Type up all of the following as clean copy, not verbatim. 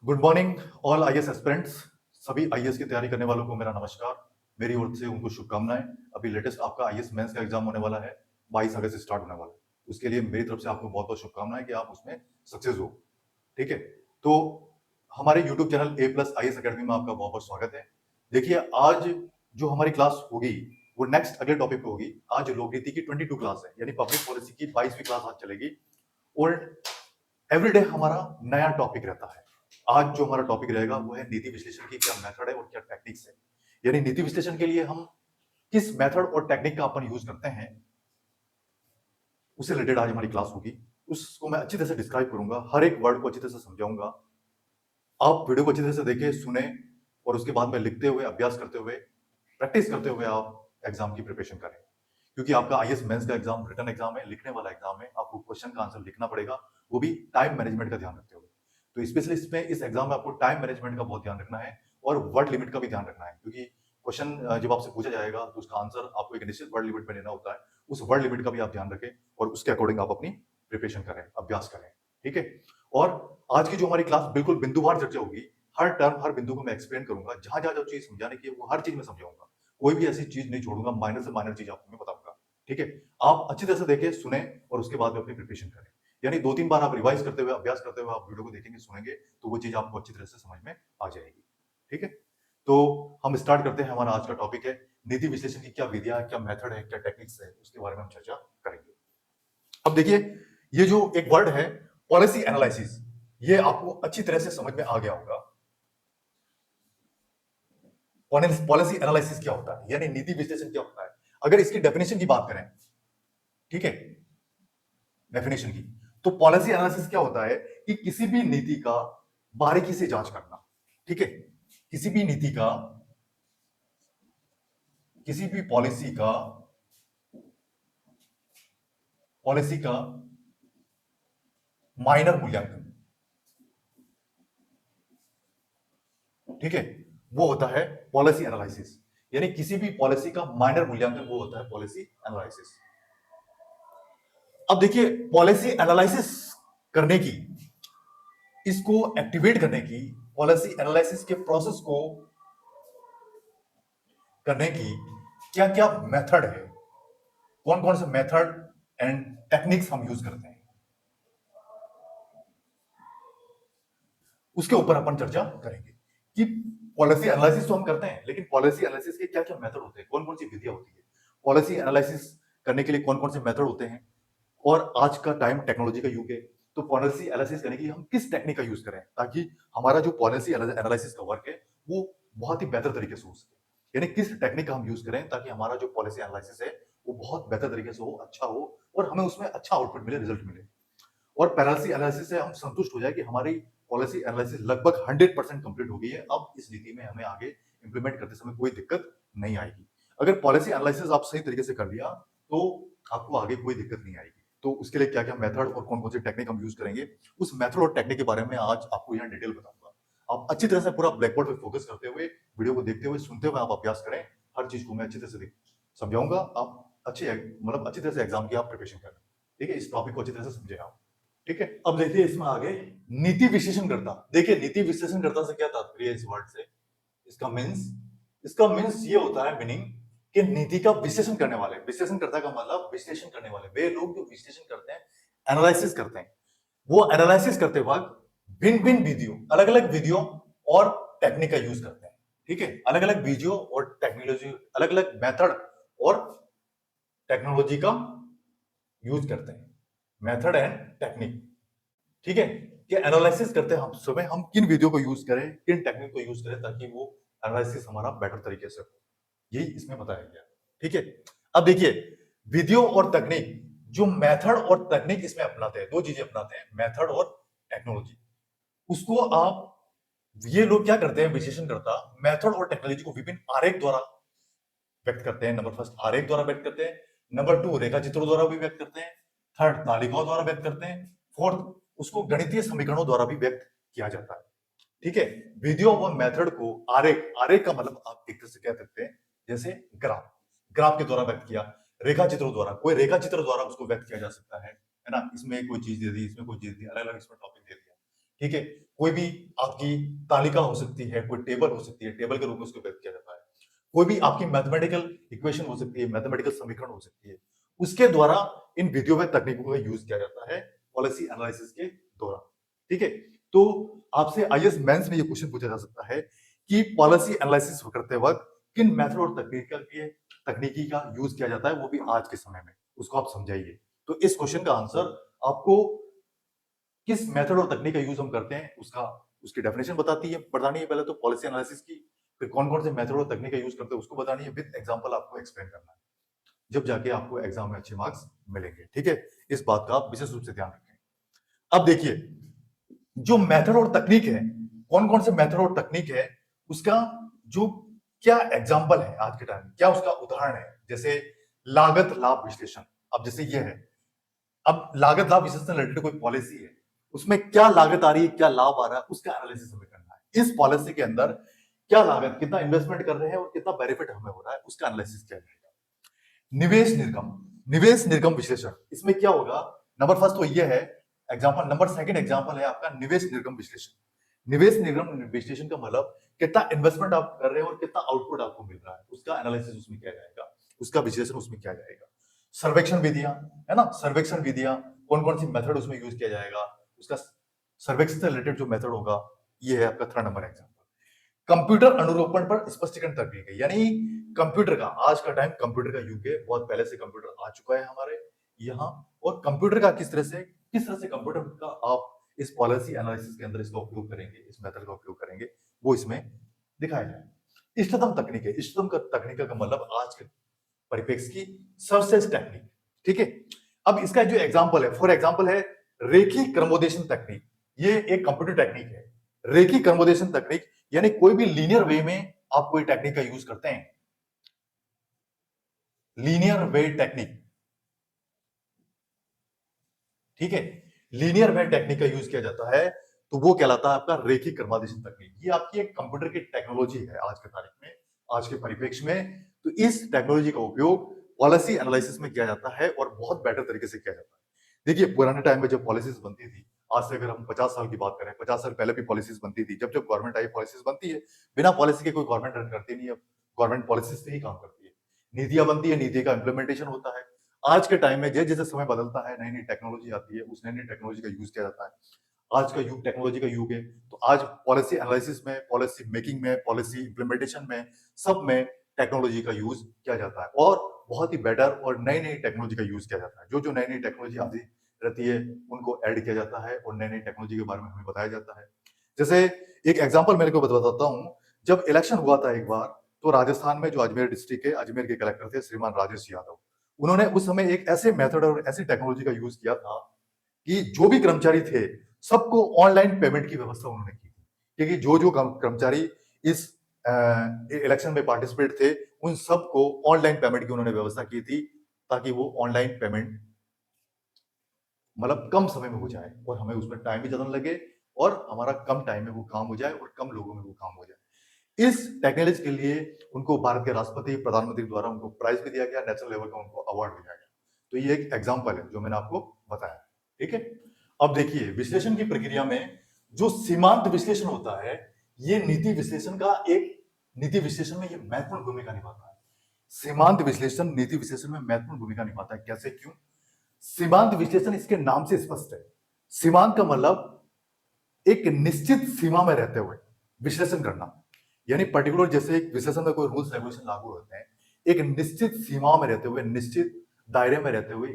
Good morning all IAS aspirants. सभी IAS की तैयारी करने वालों को मेरा नमस्कार। मेरी ओर से उनको शुभकामनाएं। अभी लेटेस्ट आपका आईएएस मेंस का एग्जाम होने वाला है, 22 अगस्त से स्टार्ट होने वाला है। उसके लिए मेरी तरफ से आपको बहुत बहुत शुभकामनाएं कि आप उसमें सक्सेस हो। ठीक है, तो हमारे यूट्यूब चैनल ए प्लस आईएएस अकेडमी में आपका बहुत बहुत स्वागत है। देखिए, आज जो हमारी क्लास होगी वो नेक्स्ट अगले टॉपिक पे होगी। आज लोकनीति की 22 क्लास है, यानी पब्लिक पॉलिसी की 22वीं क्लास आज चलेगी। और एवरीडे हमारा नया टॉपिक रहता है। आज जो हमारा टॉपिक रहेगा वो है नीति विश्लेषण की क्या मेथड है और क्या टेक्निक्स है। यानी नीति विश्लेषण के लिए हम किस मेथड और टेक्निक का अपन यूज करते हैं, उससे रिलेटेड आज हमारी क्लास होगी। उसको मैं अच्छी तरह से डिस्क्राइब करूंगा, हर एक वर्ड को अच्छी तरह से समझाऊंगा। आप वीडियो को अच्छी तरह से देखें, सुने, और उसके बाद में लिखते हुए, अभ्यास करते हुए, प्रैक्टिस करते हुए आप एग्जाम की प्रिपरेशन करें। क्योंकि आपका आईएएस मेंस का एग्जाम रिटन एग्जाम है, लिखने वाला एग्जाम है। आपको क्वेश्चन का आंसर लिखना पड़ेगा, वो भी टाइम मैनेजमेंट का ध्यान रखते हुए। तो स्पेशली इसमें इस एग्जाम में आपको टाइम मैनेजमेंट का बहुत ध्यान रखना है और वर्ड लिमिट का भी ध्यान रखना है। क्योंकि क्वेश्चन जब आपसे पूछा जाएगा तो उसका आंसर आपको एक निश्चित वर्ड लिमिट में लेना होता है। उस वर्ड लिमिट का भी आप ध्यान रखें और उसके अकॉर्डिंग आप अपनी प्रिपरेशन करें, अभ्यास करें। ठीक है, और आज की जो हमारी क्लास बिल्कुल बिंदुवार चर्चा होगी। हर टर्म, हर बिंदु को मैं एक्सप्लेन करूंगा। जहां जहां जो चीज समझाने की है वो हर चीज में समझाऊंगा। कोई भी ऐसी चीज नहीं छोड़ूंगा, माइनर से माइनर चीज आपको मैं बताऊंगा। ठीक है, आप अच्छी तरह से देखें, सुने, और उसके बाद में अपनी प्रिपरेशन करें। यानी 2-3 बार आप रिवाइज करते हुए, अभ्यास करते हुए आप वीडियो को देखेंगे, सुनेंगे, तो वो चीज आपको अच्छी तरह से समझ में आ जाएगी। ठीक है, तो हम स्टार्ट करते हैं। हमारा आज का टॉपिक है नीति विश्लेषण की क्या विधियां है, क्या मेथड है, क्या टेक्निक्स है, उसके बारे में हम चर्चा करेंगे। अब देखिए, ये जो एक वर्ड है पॉलिसी एनालिसिस, ये आपको अच्छी तरह से समझ में आ गया होगा। पॉलिसी एनालिसिस क्या होता है, यानी नीति विश्लेषण क्या होता है। अगर इसकी डेफिनेशन की बात करें, ठीक है, डेफिनेशन की, तो पॉलिसी एनालिसिस क्या होता है कि किसी भी नीति का बारीकी से जांच करना। ठीक है, किसी भी नीति का, किसी भी पॉलिसी का माइनर मूल्यांकन। ठीक है, वो होता है पॉलिसी एनालिसिस। यानी किसी भी पॉलिसी का माइनर मूल्यांकन वो होता है पॉलिसी एनालिसिस। अब देखिए, पॉलिसी एनालिसिस करने की, इसको एक्टिवेट करने की, पॉलिसी एनालिसिस के प्रोसेस को करने की क्या क्या मेथड है, कौन कौन से मेथड एंड टेक्निक्स हम यूज करते हैं, उसके ऊपर अपन चर्चा करेंगे कि पॉलिसी एनालिसिस तो हम करते हैं, लेकिन पॉलिसी एनालिसिस के क्या क्या मेथड होते हैं, कौन कौन सी विधियां होती है, पॉलिसी एनालिसिस करने के लिए कौन कौन से मेथड होते हैं। और आज का टाइम टेक्नोलॉजी का युग है, तो पॉलिसी एनालिसिस करने के लिए हम किस टेक्निक का यूज करें ताकि हमारा जो पॉलिसी एनालिसिस का वर्क है वो बहुत ही बेहतर तरीके से हो सके। यानी किस टेक्निक का हम यूज करें ताकि हमारा जो पॉलिसी एनालिसिस है वो बहुत बेहतर तरीके से हो, अच्छा हो, और हमें उसमें अच्छा आउटपुट मिले, रिजल्ट मिले। और पॉलिसी एनालिसिस से हम संतुष्ट हो जाए कि हमारी पॉलिसी एनालिसिस लगभग 100% कंप्लीट हो गई है, अब इस नीति में हमें आगे इंप्लीमेंट करते समय कोई दिक्कत नहीं आएगी। अगर पॉलिसी एनालिसिस आप सही तरीके से कर लिया तो आपको आगे कोई दिक्कत नहीं आएगी। तो उसके लिए क्या क्या मेथड और कौन कौन सी टेक्निक हम यूज करेंगे, उस मेथड और टेक्निक के बारे में आज आपको यहाँ डिटेल बताऊंगा। आप अच्छी तरह से पूरा ब्लैक बोर्ड पे फोकस करते हुए, वीडियो को देखते हुए, सुनते हुए आप अभ्यास करें। हर चीज को मैं अच्छी तरह से समझाऊंगा। आप अच्छी तरह से एग्जाम की आप प्रिपरेशन करें। ठीक है, इस टॉपिक को अच्छी तरह से समझे आप। ठीक है, अब देखिए इसमें आगे नीति विश्लेषणकर्ता। देखिए, नीति विश्लेषणकर्ता से क्या तात्पर्य है इस वर्ड से, इसका मीन्स ये होता है, मीनिंग कि नीति का विश्लेषण करने वाले। विश्लेषणकर्ता का मतलब विश्लेषण करने वाले, वे लोग जो विश्लेषण करते हैं, एनालिसिस करते हैं। वो एनालिसिस करते वक्त भिन्न भिन्न विधियों, अलग अलग विधियों और टेक्निक का यूज करते हैं। ठीक है, अलग अलग विधियों और टेक्नोलॉजी, अलग अलग मेथड और टेक्नोलॉजी का यूज करते हैं, मेथड एंड टेक्निक। ठीक है, कि एनालिसिस करते हैं हम सुबह, हम किन विधियों को यूज करें, किन टेक्निक को यूज करें ताकि वो एनालिसिस हमारा बेटर तरीके से हो, यही इसमें बताया गया। ठीक है, अब देखिए, विधियों और तकनीक, जो मेथड और तकनीक इसमें अपनाते हैं, दो चीजें अपनाते हैं, मेथड और टेक्नोलॉजी। उसको आप, ये लोग क्या करते हैं, विश्लेषण करता मेथड और टेक्नोलॉजी को विभिन्न आरेख द्वारा व्यक्त करते हैं। नंबर फर्स्ट, आरेख द्वारा व्यक्त करते हैं। नंबर टू, रेखा चित्रों द्वारा भी व्यक्त करते हैं। थर्ड, तालिकाओं द्वारा व्यक्त करते हैं। फोर्थ, उसको गणितीय समीकरणों द्वारा भी व्यक्त किया जाता है। ठीक है, विधियों व मेथड को आरेख, आरेख का मतलब आप एक तरह से कह सकते हैं जैसे ग्राफ, ग्राफ के द्वारा व्यक्त किया। रेखा चित्रों द्वारा, कोई रेखा चित्र द्वारा उसको व्यक्त किया जा सकता है ना। इसमें कोई चीज दे दी, इसमें कोई चीज दी, अलग अलग इसमें टॉपिक दे दिया, ठीक है, कोई भी आपकी तालिका हो सकती है, कोई टेबल हो सकती है, टेबल के रूप में उसको व्यक्त किया जाता है। कोई भी आपकी मैथमेटिकल इक्वेशन हो सकती है, मैथमेटिकल समीकरण हो सकती है, उसके द्वारा इन विधियों में तकनीकों का यूज किया जाता है पॉलिसी एनालिसिस के दौरान। ठीक है, तो आपसे आईएएस मेंस में ये क्वेश्चन पूछा जा सकता है कि पॉलिसी एनालिसिस करते वक्त किन मेथड और तकनीकी का यूज किया जाता है, वो भी आज के समय में, उसको आप समझाइए। तो इस क्वेश्चन का आंसर आपको किस मेथड और तकनीक का यूज हम करते हैं उसका उसकी डेफिनेशन बतानी है पहले तो पॉलिसी एनालिसिस की, फिर कौन कौन से मेथड और तकनीक का यूज करते हैं उसको बतानी है, विद एग्जांपल आपको एक्सप्लेन करना है, जब जाके आपको एग्जाम में अच्छे मार्क्स मिलेंगे। ठीक है, इस बात का आप विशेष रूप से ध्यान रखें। अब देखिए, जो मेथड और तकनीक है, कौन कौन से मेथड और तकनीक है, उसका जो क्या एग्जाम्पल है आज के टाइम में, क्या उसका उदाहरण है, जैसे लागत लाभ विश्लेषण। अब जैसे ये है, अब लागत लाभ विश्लेषण से रिलेटेड कोई पॉलिसी है, उसमें क्या लागत आ रही है, क्या लाभ आ रहा है, उसका एनालिसिस हमें करना है। इस पॉलिसी के अंदर क्या लागत, कितना इन्वेस्टमेंट कर रहे हैं और कितना बेनिफिट हमें हो रहा है, उसका एनालिसिस किया जाएगा। निवेश निर्गम विश्लेषण, इसमें क्या होगा, नंबर फर्स्ट तो ये है एग्जांपल, नंबर सेकंड एग्जांपल है आपका निवेश निर्गम विश्लेषण। निवेश निर्गम विश्लेषण का मतलब कितना इन्वेस्टमेंट आप कर रहे हैं और कितना आउटपुट आपको मिल रहा है, उसका एनालिसिस उसमें किया जाएगा, उसका विश्लेषण उसमें किया जाएगा। सर्वेक्षण विधियां, है ना, सर्वेक्षण विधियां, कौन कौन सी मेथड उसमें यूज किया जाएगा, उसका सर्वेक्षण से रिलेटेड जो मेथड होगा, ये है आपका थर्ड नंबर एग्जांपल। कंप्यूटर अनुरूपण पर स्पष्टीकरण तकनीक है, यानी कंप्यूटर का, आज का टाइम कंप्यूटर का युग है, बहुत पहले से कंप्यूटर आ चुका है हमारे यहाँ, और कंप्यूटर का किस तरह से कंप्यूटर का आप इस पॉलिसी एनालिसिस के अंदर इसका उपयोग करेंगे, इस मेथड का उपयोग करेंगे, वो इसमें दिखाया जाए। इष्टतम तकनीक है, इष्टतम तकनीक का मतलब आज के परिप्रेक्ष्य की सर्वश्रेष्ठ टेक्निक। ठीक है, अब इसका जो एग्जांपल है, फॉर एग्जांपल है रेखी क्रमोदेशन तकनीक, ये एक कंप्यूटर टेक्निक है। रेखी क्रमोदेशन तकनीक यानी कोई भी लीनियर वे में आप कोई टेक्निक का यूज करते हैं, लीनियर वे टेक्निक। ठीक है, लीनियर वे टेक्निक का यूज किया जाता है, तो वो कहलाता है आपका रेखिक क्रमोदेशन तकनीक। ये आपकी एक कंप्यूटर की टेक्नोलॉजी है आज के तारीख में, आज के परिप्रेक्ष्य में। तो इस टेक्नोलॉजी का उपयोग पॉलिसी एनालिसिस में किया जाता है और बहुत बेटर तरीके से किया जाता है। देखिए, पुराने टाइम में जब पॉलिसीज बनती थी, आज से अगर हम 50 साल की बात करें, 50 साल पहले भी पॉलिसीज बनती थी, जब जब गवर्नमेंट आई पॉलिसीज बनती है, बिना पॉलिसी के कोई गवर्नमेंट रन करती नहीं है, गवर्नमेंट पॉलिसीज से ही काम करती है, नीतियां बनती है, नीति का इंप्लीमेंटेशन होता है। आज के टाइम में जैसे जैसे समय बदलता है, नई नई टेक्नोलॉजी आती है, उस नई नई टेक्नोलॉजी का यूज किया जाता है। आज का युग टेक्नोलॉजी का युग है, तो आज पॉलिसी एनालिसिस में, पॉलिसी मेकिंग में, पॉलिसी इंप्लीमेंटेशन में, सब में टेक्नोलॉजी का यूज किया जाता है, और बहुत ही बेटर और नई नई टेक्नोलॉजी का यूज किया जाता है। जो जो नई नई टेक्नोलॉजी आती रहती है, उनको ऐड किया जाता है और नई नई टेक्नोलॉजी के बारे में हमें बताया जाता है। जैसे एक एग्जाम्पल मेरे को बताता हूँ, जब इलेक्शन हुआ था एक बार, तो राजस्थान में जो अजमेर डिस्ट्रिक्ट है, अजमेर के कलेक्टर थे श्रीमान राजेश यादव, उन्होंने उस समय एक ऐसे मेथड और ऐसी टेक्नोलॉजी का यूज किया था कि जो भी कर्मचारी थे, सबको ऑनलाइन पेमेंट की व्यवस्था उन्होंने की थी, क्योंकि जो जो कर्मचारी इस इलेक्शन में पार्टिसिपेट थे, उन सबको ऑनलाइन पेमेंट की उन्होंने व्यवस्था की थी, ताकि वो ऑनलाइन पेमेंट मतलब कम समय में हो जाए और हमें उसमें टाइम भी ज्यादा लगे, और हमारा कम टाइम में वो काम हो जाए और कम लोगों में वो काम हो जाए। इस टेक्नोलॉजी के लिए उनको भारत के राष्ट्रपति, प्रधानमंत्री द्वारा उनको प्राइज भी दिया गया, नेशनल लेवल का उनको अवार्ड दिया गया। तो ये एक एग्जाम्पल है जो मैंने आपको बताया। ठीक है, अब देखिए, विश्लेषण की प्रक्रिया में जो सीमांत विश्लेषण होता है, ये नीति विश्लेषण में ये महत्वपूर्ण भूमिका निभाता है। सीमांत विश्लेषण नीति विश्लेषण में महत्वपूर्ण भूमिका निभाता है। कैसे, क्यों? सीमांत विश्लेषण इसके नाम से स्पष्ट है। सीमांत का मतलब एक निश्चित सीमा में रहते हुए विश्लेषण करना, यानी पर्टिकुलर, जैसे एक विश्लेषण में कोई रूल्स रेगुलेशन लागू होते हैं, एक निश्चित सीमा में रहते हुए, निश्चित दायरे में रहते हुए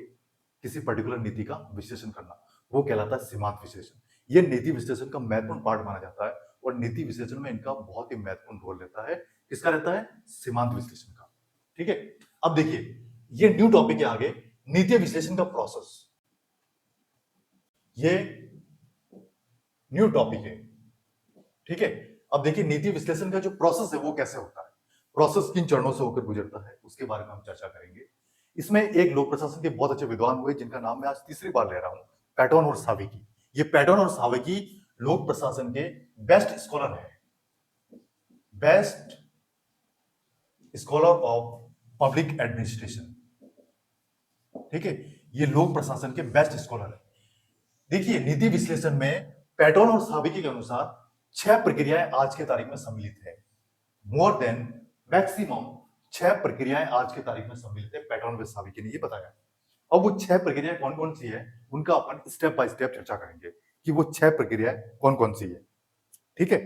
किसी पर्टिकुलर नीति का विश्लेषण करना, वो कहलाता है सीमांत विश्लेषण। ये नीति विश्लेषण का महत्वपूर्ण पार्ट माना जाता है, और नीति विश्लेषण में इनका बहुत ही महत्वपूर्ण रोल रहता है। किसका रहता है? सीमांत विश्लेषण का। ठीक है, अब देखिए, ये न्यू टॉपिक है आगे, नीति विश्लेषण का प्रोसेस। ये न्यू टॉपिक है। ठीक है, अब देखिए, नीति विश्लेषण का जो प्रोसेस है वो कैसे होता है, प्रोसेस किन चरणों से होकर गुजरता है, उसके बारे में हम चर्चा करेंगे। इसमें एक लोक प्रशासन के बहुत अच्छे विद्वान हुए, जिनका नाम मैं आज तीसरी बार ले रहा हूं, पैटर्न और सावेकी। ये पैटर्न और सावेकी लोक प्रशासन के बेस्ट स्कॉलर है, best scholar of public administration. ठीक है, ये लोक प्रशासन के बेस्ट स्कॉलर है। देखिए, नीति विश्लेषण में पैटर्न और साबिकी के अनुसार 6 प्रक्रियाएं आज के तारीख में सम्मिलित है। मोर देन मैक्सिमम 6 प्रक्रियाएं आज की तारीख में सम्मिलित है, पैटर्न व साबिकी ने ये बताया। अब वो 6 प्रक्रियाएं कौन कौन सी है उनका अपन स्टेप बाय स्टेप चर्चा करेंगे कि वो 6 प्रक्रियाएं कौन कौन सी है। ठीक है,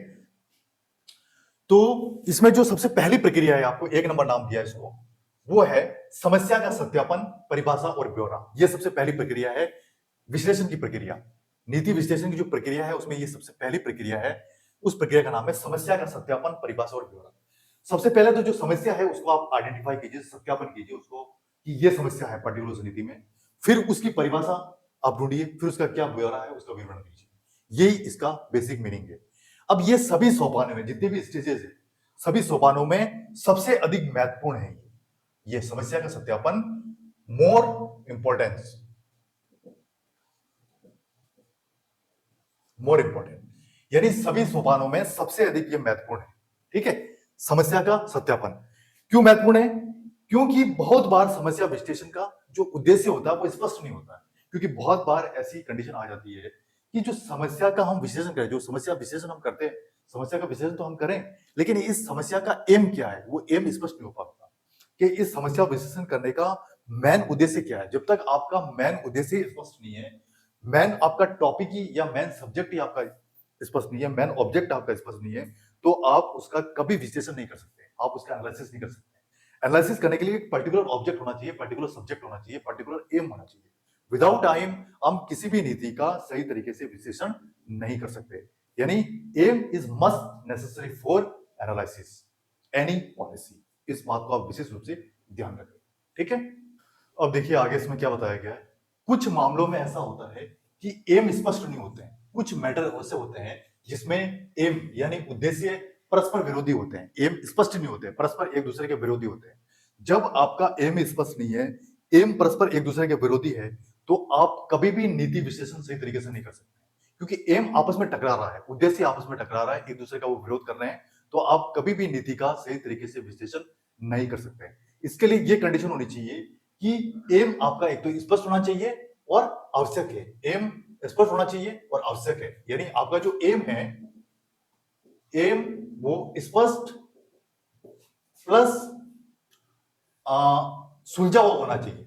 तो इसमें जो सबसे पहली प्रक्रिया है, आपको 1 नंबर नाम दिया इसको, वो है समस्या का सत्यापन, परिभाषा और ब्यौरा। ये सबसे पहली प्रक्रिया है विश्लेषण की प्रक्रिया। नीति विश्लेषण की जो प्रक्रिया है उसमें ये सबसे पहली प्रक्रिया है, उस प्रक्रिया का नाम है समस्या का सत्यापन, परिभाषा और ब्यौरा। सबसे पहले तो जो समस्या है उसको आप आइडेंटिफाई कीजिए, सत्यापन कीजिए उसको कि ये समस्या है पर्टिकुलर नीति में। फिर उसकी परिभाषा आप ढूंढिए, फिर उसका क्या ब्यौरा है उसका विवरण दीजिए। यही इसका बेसिक मीनिंग है। अब ये सभी सोपानों में, जितने भी स्टेजेस है, सभी सोपानों में सबसे अधिक महत्वपूर्ण है ये समस्या का सत्यापन, मोर इंपॉर्टेंट, यानी सभी सोपानों में सबसे अधिक ये महत्वपूर्ण है। ठीक है, समस्या का सत्यापन क्यों महत्वपूर्ण है? क्योंकि बहुत बार समस्या विश्लेषण का जो उद्देश्य होता है वो स्पष्ट नहीं होता है। क्योंकि बहुत बार ऐसी कंडीशन आ जाती है कि जो समस्या का हम विश्लेषण करें, जो समस्या विश्लेषण हम करते हैं, समस्या का विश्लेषण तो हम करें, लेकिन इस समस्या का एम क्या है वो एम स्पष्ट नहीं हो पाता कि इस समस्या विश्लेषण करने का मेन उद्देश्य क्या है। जब तक आपका मेन उद्देश्य स्पष्ट नहीं है, मेन आपका टॉपिक ही या मेन सब्जेक्ट ही आपका स्पष्ट नहीं है, मेन ऑब्जेक्ट आपका स्पष्ट नहीं है, तो आप उसका कभी विश्लेषण नहीं कर सकते, आप उसका एनालिसिस नहीं कर सकते। एनालिसिस करने के लिए एक पर्टिकुलर ऑब्जेक्ट होना चाहिए, पर्टिकुलर सब्जेक्ट होना चाहिए, पर्टिकुलर एम होना चाहिए। विदाउट एम हम किसी भी नीति का सही तरीके से विश्लेषण नहीं कर सकते। यानी aim is must necessary for analysis any policy. इस बात को आप विशेष रूप से ध्यान रखें। ठीक है, अब देखिए आगे इसमें क्या बताया गया है। कुछ मामलों में ऐसा होता है कि एम स्पष्ट नहीं होते हैं। कुछ मैटर ऐसे होते हैं जिसमें एम यानी उद्देश्य परस्पर विरोधी होते हैं, एम स्पष्ट नहीं होते, परस्पर एक दूसरे के विरोधी होते हैं। जब आपका एम स्पष्ट नहीं है, एम परस्पर एक दूसरे के विरोधी है, तो आप कभी भी नीति विश्लेषण सही तरीके से नहीं कर सकते, क्योंकि एम आपस में टकरा रहा है, उद्देश्य आपस में टकरा रहा है, एक दूसरे का वो विरोध कर रहे हैं, तो आप कभी भी नीति का सही तरीके से विश्लेषण नहीं कर सकते। इसके लिए ये कंडीशन होनी चाहिए कि एम आपका एक तो स्पष्ट होना चाहिए और आवश्यक है। एम स्पष्ट होना चाहिए और आवश्यक है, यानी आपका जो एम है, एम वो स्पष्ट प्लस सुलझा हुआ होना चाहिए।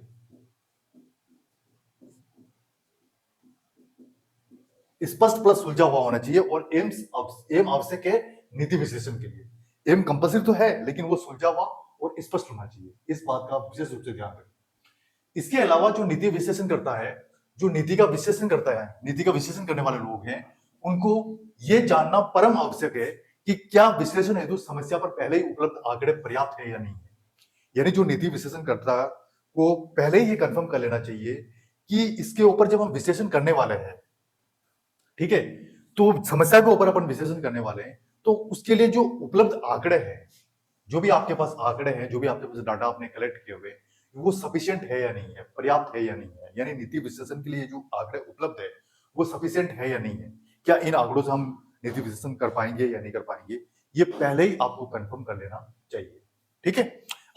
स्पष्ट प्लस सुलझा हुआ होना चाहिए और एम आवश्यक है नीति विश्लेषण के लिए। एम कंपल्सरी तो है लेकिन वो सुलझा हुआ और स्पष्ट होना चाहिए। इस बात का विशेष रूप से ध्यान रखें। इसके अलावा जो नीति विश्लेषण करता है, जो नीति का विश्लेषण करता है, नीति का विश्लेषण करने वाले लोग हैं, उनको ये जानना परम आवश्यक है कि क्या विश्लेषण हेतु समस्या पर पहले ही उपलब्ध आंकड़े पर्याप्त है या नहीं है। यानी जो नीति विश्लेषण करता है को पहले ही कंफर्म कर लेना चाहिए कि इसके ऊपर जब हम विश्लेषण करने वाले हैं, ठीक है, तो समस्या के ऊपर अपन विश्लेषण करने वाले हैं, तो उसके लिए जो उपलब्ध आंकड़े हैं, जो भी आपके पास आंकड़े हैं, जो भी आपके पास डाटा आपने कलेक्ट किए हुए, वो सफिशिएंट है या नहीं है, पर्याप्त है या नहीं है। यानी नीति विश्लेषण के लिए जो आंकड़े उपलब्ध है वो सफिशिएंट है या नहीं है, क्या इन आंकड़ों से हम नीति विश्लेषण कर पाएंगे या नहीं कर पाएंगे, ये पहले ही आपको कंफर्म कर लेना चाहिए। ठीक है,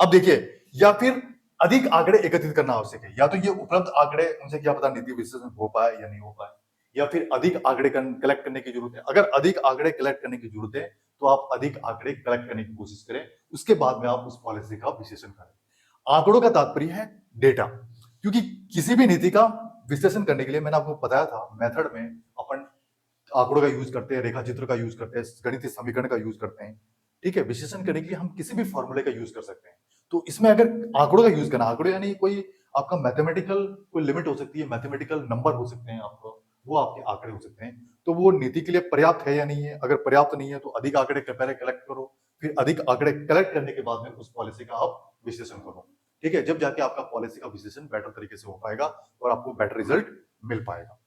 अब देखिए, या फिर अधिक आंकड़े एकत्रित करना आवश्यक है। या तो ये उपलब्ध आंकड़े, उनसे क्या पता नीति विश्लेषण हो पाए या नहीं हो पाए, या फिर अधिक आंकड़े कलेक्ट करने की जरूरत है। अगर अधिक आंकड़े कलेक्ट करने की जरूरत है तो आप अधिक आंकड़े कलेक्ट करने की कोशिश करें, उसके बाद में आप उस पॉलिसी का विश्लेषण करें। आंकड़ों का तात्पर्य है डेटा, क्योंकि किसी भी नीति का विश्लेषण करने के लिए मैंने आपको बताया था मेथड में अपन आंकड़ों का यूज करते हैं, रेखा चित्र का यूज करते हैं, गणितीय समीकरण का यूज करते हैं। ठीक है, विश्लेषण करने के लिए हम किसी भी फॉर्मूले का यूज कर सकते हैं। तो इसमें अगर आंकड़ों का यूज करना, आंकड़े यानी कोई आपका मैथमेटिकल कोई लिमिट हो सकती है, मैथमेटिकल नंबर हो सकते हैं, आपको वो आपके आंकड़े हो सकते हैं, तो वो नीति के लिए पर्याप्त है या नहीं है। अगर पर्याप्त नहीं है तो अधिक आंकड़े पहले कलेक्ट करो, फिर अधिक आंकड़े कलेक्ट करने के बाद में उस पॉलिसी का आप विश्लेषण करो। ठीक है, जब जाके आपका पॉलिसी का विश्लेषण बेटर तरीके से हो पाएगा और आपको बेटर रिजल्ट मिल पाएगा।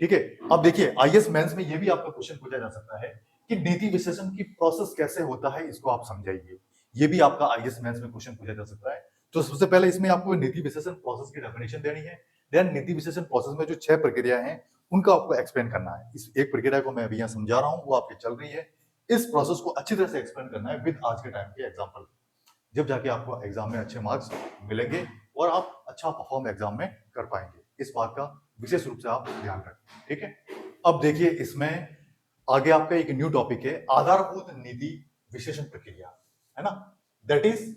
ठीक है, अब देखिए आईएएस मेंस में ये भी आपका क्वेश्चन पूछा जा सकता है कि नीति विश्लेषण की प्रोसेस कैसे होता है, इसको आप समझाइए। ये भी आपका आईएएस मेंस में क्वेश्चन पूछा जा सकता है। तो सबसे पहले इसमें आपको नीति विश्लेषण प्रोसेस की डेफिनेशन देनी है। देन नीति विश्लेषण प्रोसेस में जो 6 प्रक्रिया हैं उनका आपको एक्सप्लेन करना है। इस एक प्रक्रिया को मैं अभी यहाँ समझा रहा हूँ, वो आपकी चल रही है। इस प्रोसेस को अच्छी तरह से एक्सप्लेन करना है विद आज के टाइम के एग्जाम्पल, जब जाके आपको एग्जाम में अच्छे मार्क्स मिलेंगे और आप अच्छा परफॉर्म एग्जाम में कर पाएंगे। इस बात का विशेष रूप से आप ध्यान रखें। ठीक है, अब देखिए इसमें आगे आपका एक न्यू टॉपिक है, आधारभूत नीति विश्लेषण प्रक्रिया, है ना, दैट इज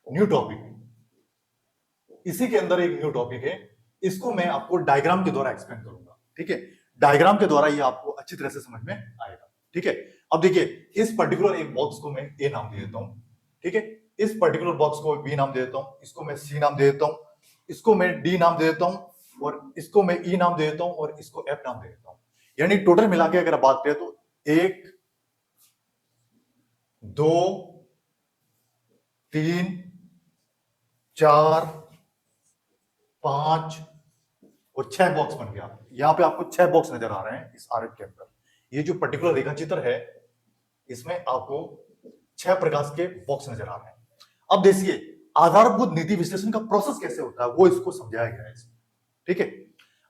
न्यू टॉपिक। इसी के अंदर एक न्यू टॉपिक है, इसको मैं आपको डायग्राम के द्वारा एक्सप्लेन करूंगा, ठीक है। डायग्राम के द्वारा ये आपको अच्छी तरह से समझ में आएगा, ठीक है। अब देखिए इस पर्टिकुलर एक बॉक्स को मैं ए नाम दे देता हूं, ठीक है। इस पर्टिकुलर बॉक्स को बी नाम दे देता हूं, इसको मैं सी नाम दे देता हूं, इसको मैं डी नाम दे देता हूं, और इसको मैं ई नाम दे देता हूं, और इसको एफ नाम दे देता हूं। यानी टोटल मिला के अगर बात करें तो 1 2 3 4 5 और 6 बॉक्स बन गया। यहां पे आपको 6 बॉक्स नजर आ रहे हैं इस आरेख के अंदर। ये जो पर्टिकुलर रेखा चित्र है, इसमें आपको 6 प्रकार के बॉक्स नजर आ रहे हैं। अब देखिए आधारभूत नीति विश्लेषण का प्रोसेस कैसे होता है वो इसको समझाया गया है इसमें, ठीक है।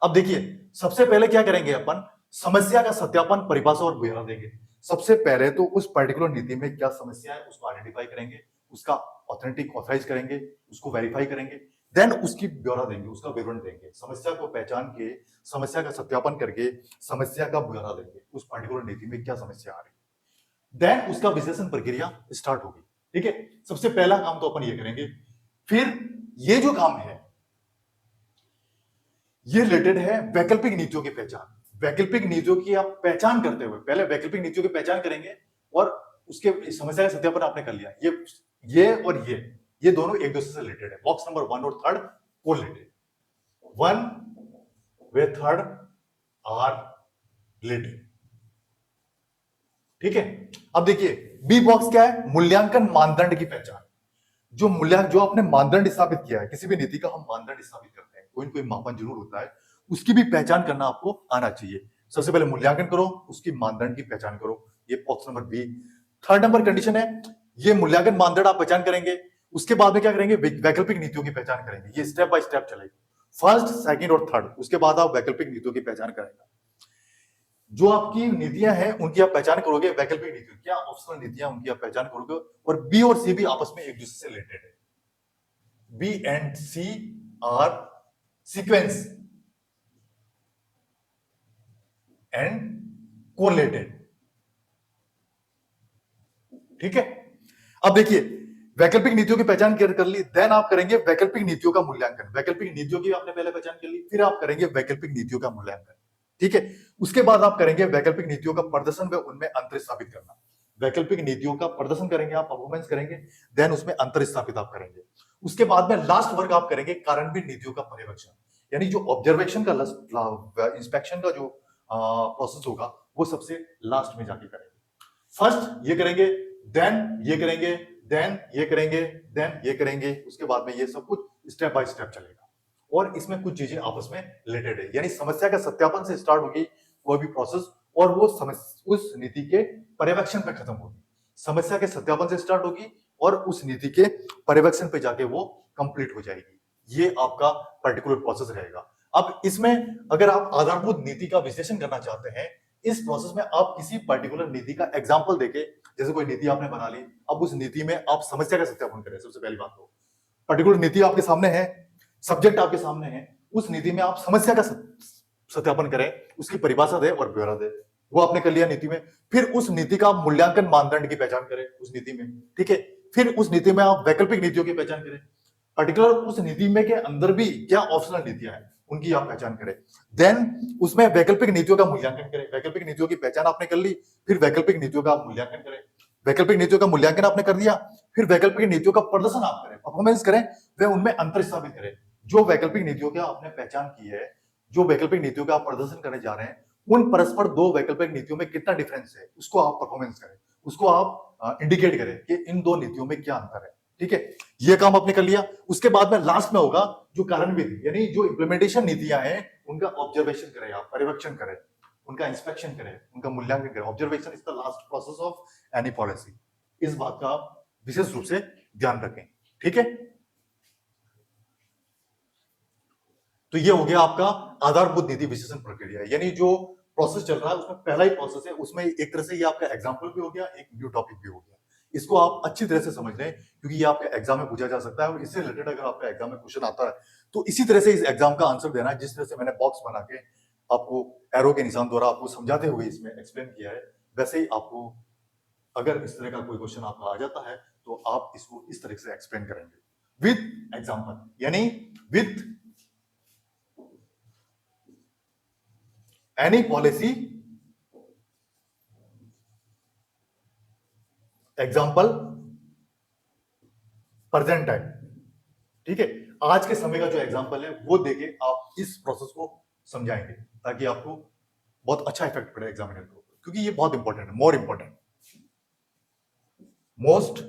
अब देखिए सबसे पहले क्या करेंगे अपन, समस्या का सत्यापन, परिभाषा और ब्यौरा देंगे। सबसे पहले तो उस पर्टिकुलर नीति में क्या समस्या है उसको आइडेंटिफाई करेंगे, उसका ऑथेंटिक ऑथराइज करेंगे, उसको वेरीफाई करेंगे, देन उसकी ब्यौरा देंगे, उसका विवरण देंगे। समस्या को पहचान के, समस्या का सत्यापन करके समस्या का ब्यौरा देंगे, उस पर्टिकुलर नीति में क्या समस्या आ रही है, देन उसका विश्लेषण प्रक्रिया स्टार्ट होगी, ठीक है। सबसे पहला काम तो अपन ये करेंगे। फिर ये जो काम है ये रिलेटेड है वैकल्पिक नीतियों की पहचान। वैकल्पिक नीतियों की आप पहचान करते हुए पहले वैकल्पिक नीतियों की पहचान करेंगे, और उसके समस्या का सत्यापन आपने कर लिया। ये और ये दोनों एक दूसरे से रिलेटेड है। बॉक्स नंबर 1 और 3 कोरिलेटेड, 1 वे 3 आर रिलेटेड, ठीक है। अब देखिए बी बॉक्स क्या है, मूल्यांकन मानदंड की पहचान। जो आपने मानदंड स्थापित किया है, किसी भी नीति का हम मानदंड स्थापित करते हैं, कोई ना कोई मापन जरूर होता है, उसकी भी पहचान करना आपको आना चाहिए। सबसे पहले मूल्यांकन करो, उसकी मानदंड की पहचान करो, ये box number B. 3rd number condition है, ये मूल्यांकन मानदंड आप पहचान करेंगे, उसके बाद में क्या करेंगे, वैकल्पिक नीतियों की पहचान करेंगे। ये स्टेप बाय स्टेप चलेगा, 1st, 2nd और 3rd, उसके बाद आप वैकल्पिक नीतियों की पहचान करेंगे। जो आपकी नीतियां हैं उनकी आप पहचान करोगे, वैकल्पिक नीतियां क्या ऑप्शनल नीतियां उनकी आप पहचान करोगे, और बी और सी भी आपस में एक दूसरे से रिलेटेड है। B and C are sequence and correlated, ठीक है। अब देखिए वैकल्पिक नीतियों की पहचान कर ली, देन आप करेंगे वैकल्पिक नीतियों का मूल्यांकन। वैकल्पिक नीतियों की आपने पहले पहचान कर ली, फिर आप करेंगे वैकल्पिक नीतियों का मूल्यांकन, ठीक है। उसके बाद आप करेंगे वैकल्पिक नीतियों का प्रदर्शन व उनमें अंतर स्थापित करना। वैकल्पिक नीतियों का प्रदर्शन करेंगे आप, परफॉर्मेंस करेंगे, देन उसमें अंतर स्थापित आप करेंगे। उसके बाद में लास्ट वर्क आप करेंगे कार्यान्वित नीतियों का पर्यवेक्षण, यानी जो ऑब्जर्वेशन का इंस्पेक्शन का जो प्रोसेस होगा वो सबसे लास्ट में जाके करेंगे। फर्स्ट ये करेंगे, देन ये करेंगे, देन ये करेंगे, देन ये करेंगे, उसके बाद में ये सब कुछ स्टेप बाय स्टेप चलेगा, और इसमें कुछ चीजें आपस में रिलेटेड है। यानी समस्या का सत्यापन से स्टार्ट होगी कोई भी प्रोसेस, और वो उस नीति के पर्यवेक्षण पे खत्म होगी। समस्या के सत्यापन से स्टार्ट होगी और उस नीति के पर्यवेक्षण पे जाके वो कंप्लीट हो जाएगी। ये आपका पर्टिकुलर प्रोसेस रहेगा। अब इसमें अगर आप आधारभूत नीति का विश्लेषण करना चाहते हैं, इस प्रोसेस में आप किसी पर्टिकुलर नीति का एग्जाम्पल देके, जैसे कोई नीति आपने बना ली, अब उस नीति में आप समस्या का सत्यापन करें। सबसे पहली बात तो पर्टिकुलर नीति आपके सामने है, सब्जेक्ट आपके सामने है, उस नीति में आप समस्या का सत्यापन करें, उसकी परिभाषा दे और ब्यौरा दे। वो आपने कर लिया नीति में। फिर उस नीति का मूल्यांकन मानदंड की पहचान करें उस नीति में, ठीक है। फिर उस नीति में आप वैकल्पिक नीतियों की पहचान करें, पर्टिकुलर उस नीति में के अंदर भी क्या ऑप्शनल नीतियां हैं उनकी आप पहचान करें, देन उसमें वैकल्पिक नीतियों का मूल्यांकन करें। वैकल्पिक नीतियों की पहचान आपने कर ली, फिर वैकल्पिक नीतियों का मूल्यांकन करें। वैकल्पिक नीतियों का मूल्यांकन आपने कर दिया, फिर वैकल्पिक नीतियों का प्रदर्शन आप करें, परफॉर्मेंस करें, वे उनमें अंतर स्थापित करें। जो वैकल्पिक नीतियों की आपने पहचान की है, जो वैकल्पिक नीतियों का आप प्रदर्शन करने जा रहे हैं, उन परस्पर दो वैकल्पिक नीतियों में कितना डिफरेंस है उसको आप परफॉर्मेंस करें, उसको आप इंडिकेट करें कि इन दो नीतियों में क्या अंतर है, ठीक है। ये काम आपने कर लिया। उसके बाद में लास्ट में होगा जो कार्यान्वित, यानी जो इंप्लीमेंटेशन नीतियां हैं उनका ऑब्जर्वेशन करें, आप पर्यवेक्षण करें, उनका इंस्पेक्शन करें, उनका मूल्यांकन करें। Observation is the last process of any policy. इस बात का आप विशेष रूप से ध्यान रखें, ठीक है। तो ये हो गया आपका आधारभूत नीति विश्लेषण प्रक्रिया, यानी जो प्रोसेस चल रहा है उसमें पहला ही प्रोसेस है, उसमें एक तरह से ये आपका एग्जांपल भी हो गया, एक न्यू टॉपिक भी हो गया। इसको आप अच्छी तरह से समझ लें, क्योंकि ये आपके एग्जाम में पूछा जा सकता है, और इससे रिलेटेड अगर आपका एग्जाम में क्वेश्चन आता है तो इसी तरह से इस एग्जाम का आंसर देना है, जिस तरह से मैंने बॉक्स बना के आपको एरो के निशान द्वारा आपको समझाते हुए इसमें एक्सप्लेन किया है, वैसे ही आपको अगर इस तरह का कोई क्वेश्चन आपका आ जाता है तो आप इसको इस तरह से एक्सप्लेन करेंगे विद एग्जांपल, यानी with any policy example present time. ठीक है, आज के समय का जो एग्जांपल है वो देके आप इस प्रोसेस को समझाएंगे ताकि आपको बहुत अच्छा इफेक्ट पड़े एग्जामिनर के ऊपर, क्योंकि ये बहुत इंपॉर्टेंट है, मोर इंपॉर्टेंट, मोस्ट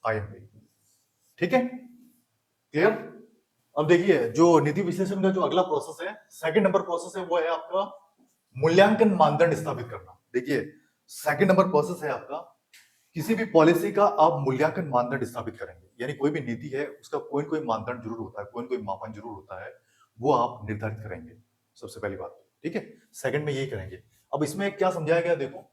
आईएमपी। ठीक है, क्लियर। अब देखिए जो निधि विश्लेषण का जो अगला प्रोसेस है, सेकंड नंबर प्रोसेस है, वो है आपका मूल्यांकन मानदंड स्थापित करना। देखिए सेकंड नंबर प्रोसेस है आपका, किसी भी पॉलिसी का आप मूल्यांकन मानदंड स्थापित करेंगे, यानी कोई भी नीति है उसका कोई न कोई मानदंड जरूर होता है, कोई न कोई मापन जरूर होता है, वो आप निर्धारित करेंगे सबसे पहली बात। ठीक है, सेकंड में यही करेंगे। अब इसमें क्या समझाया गया, देखो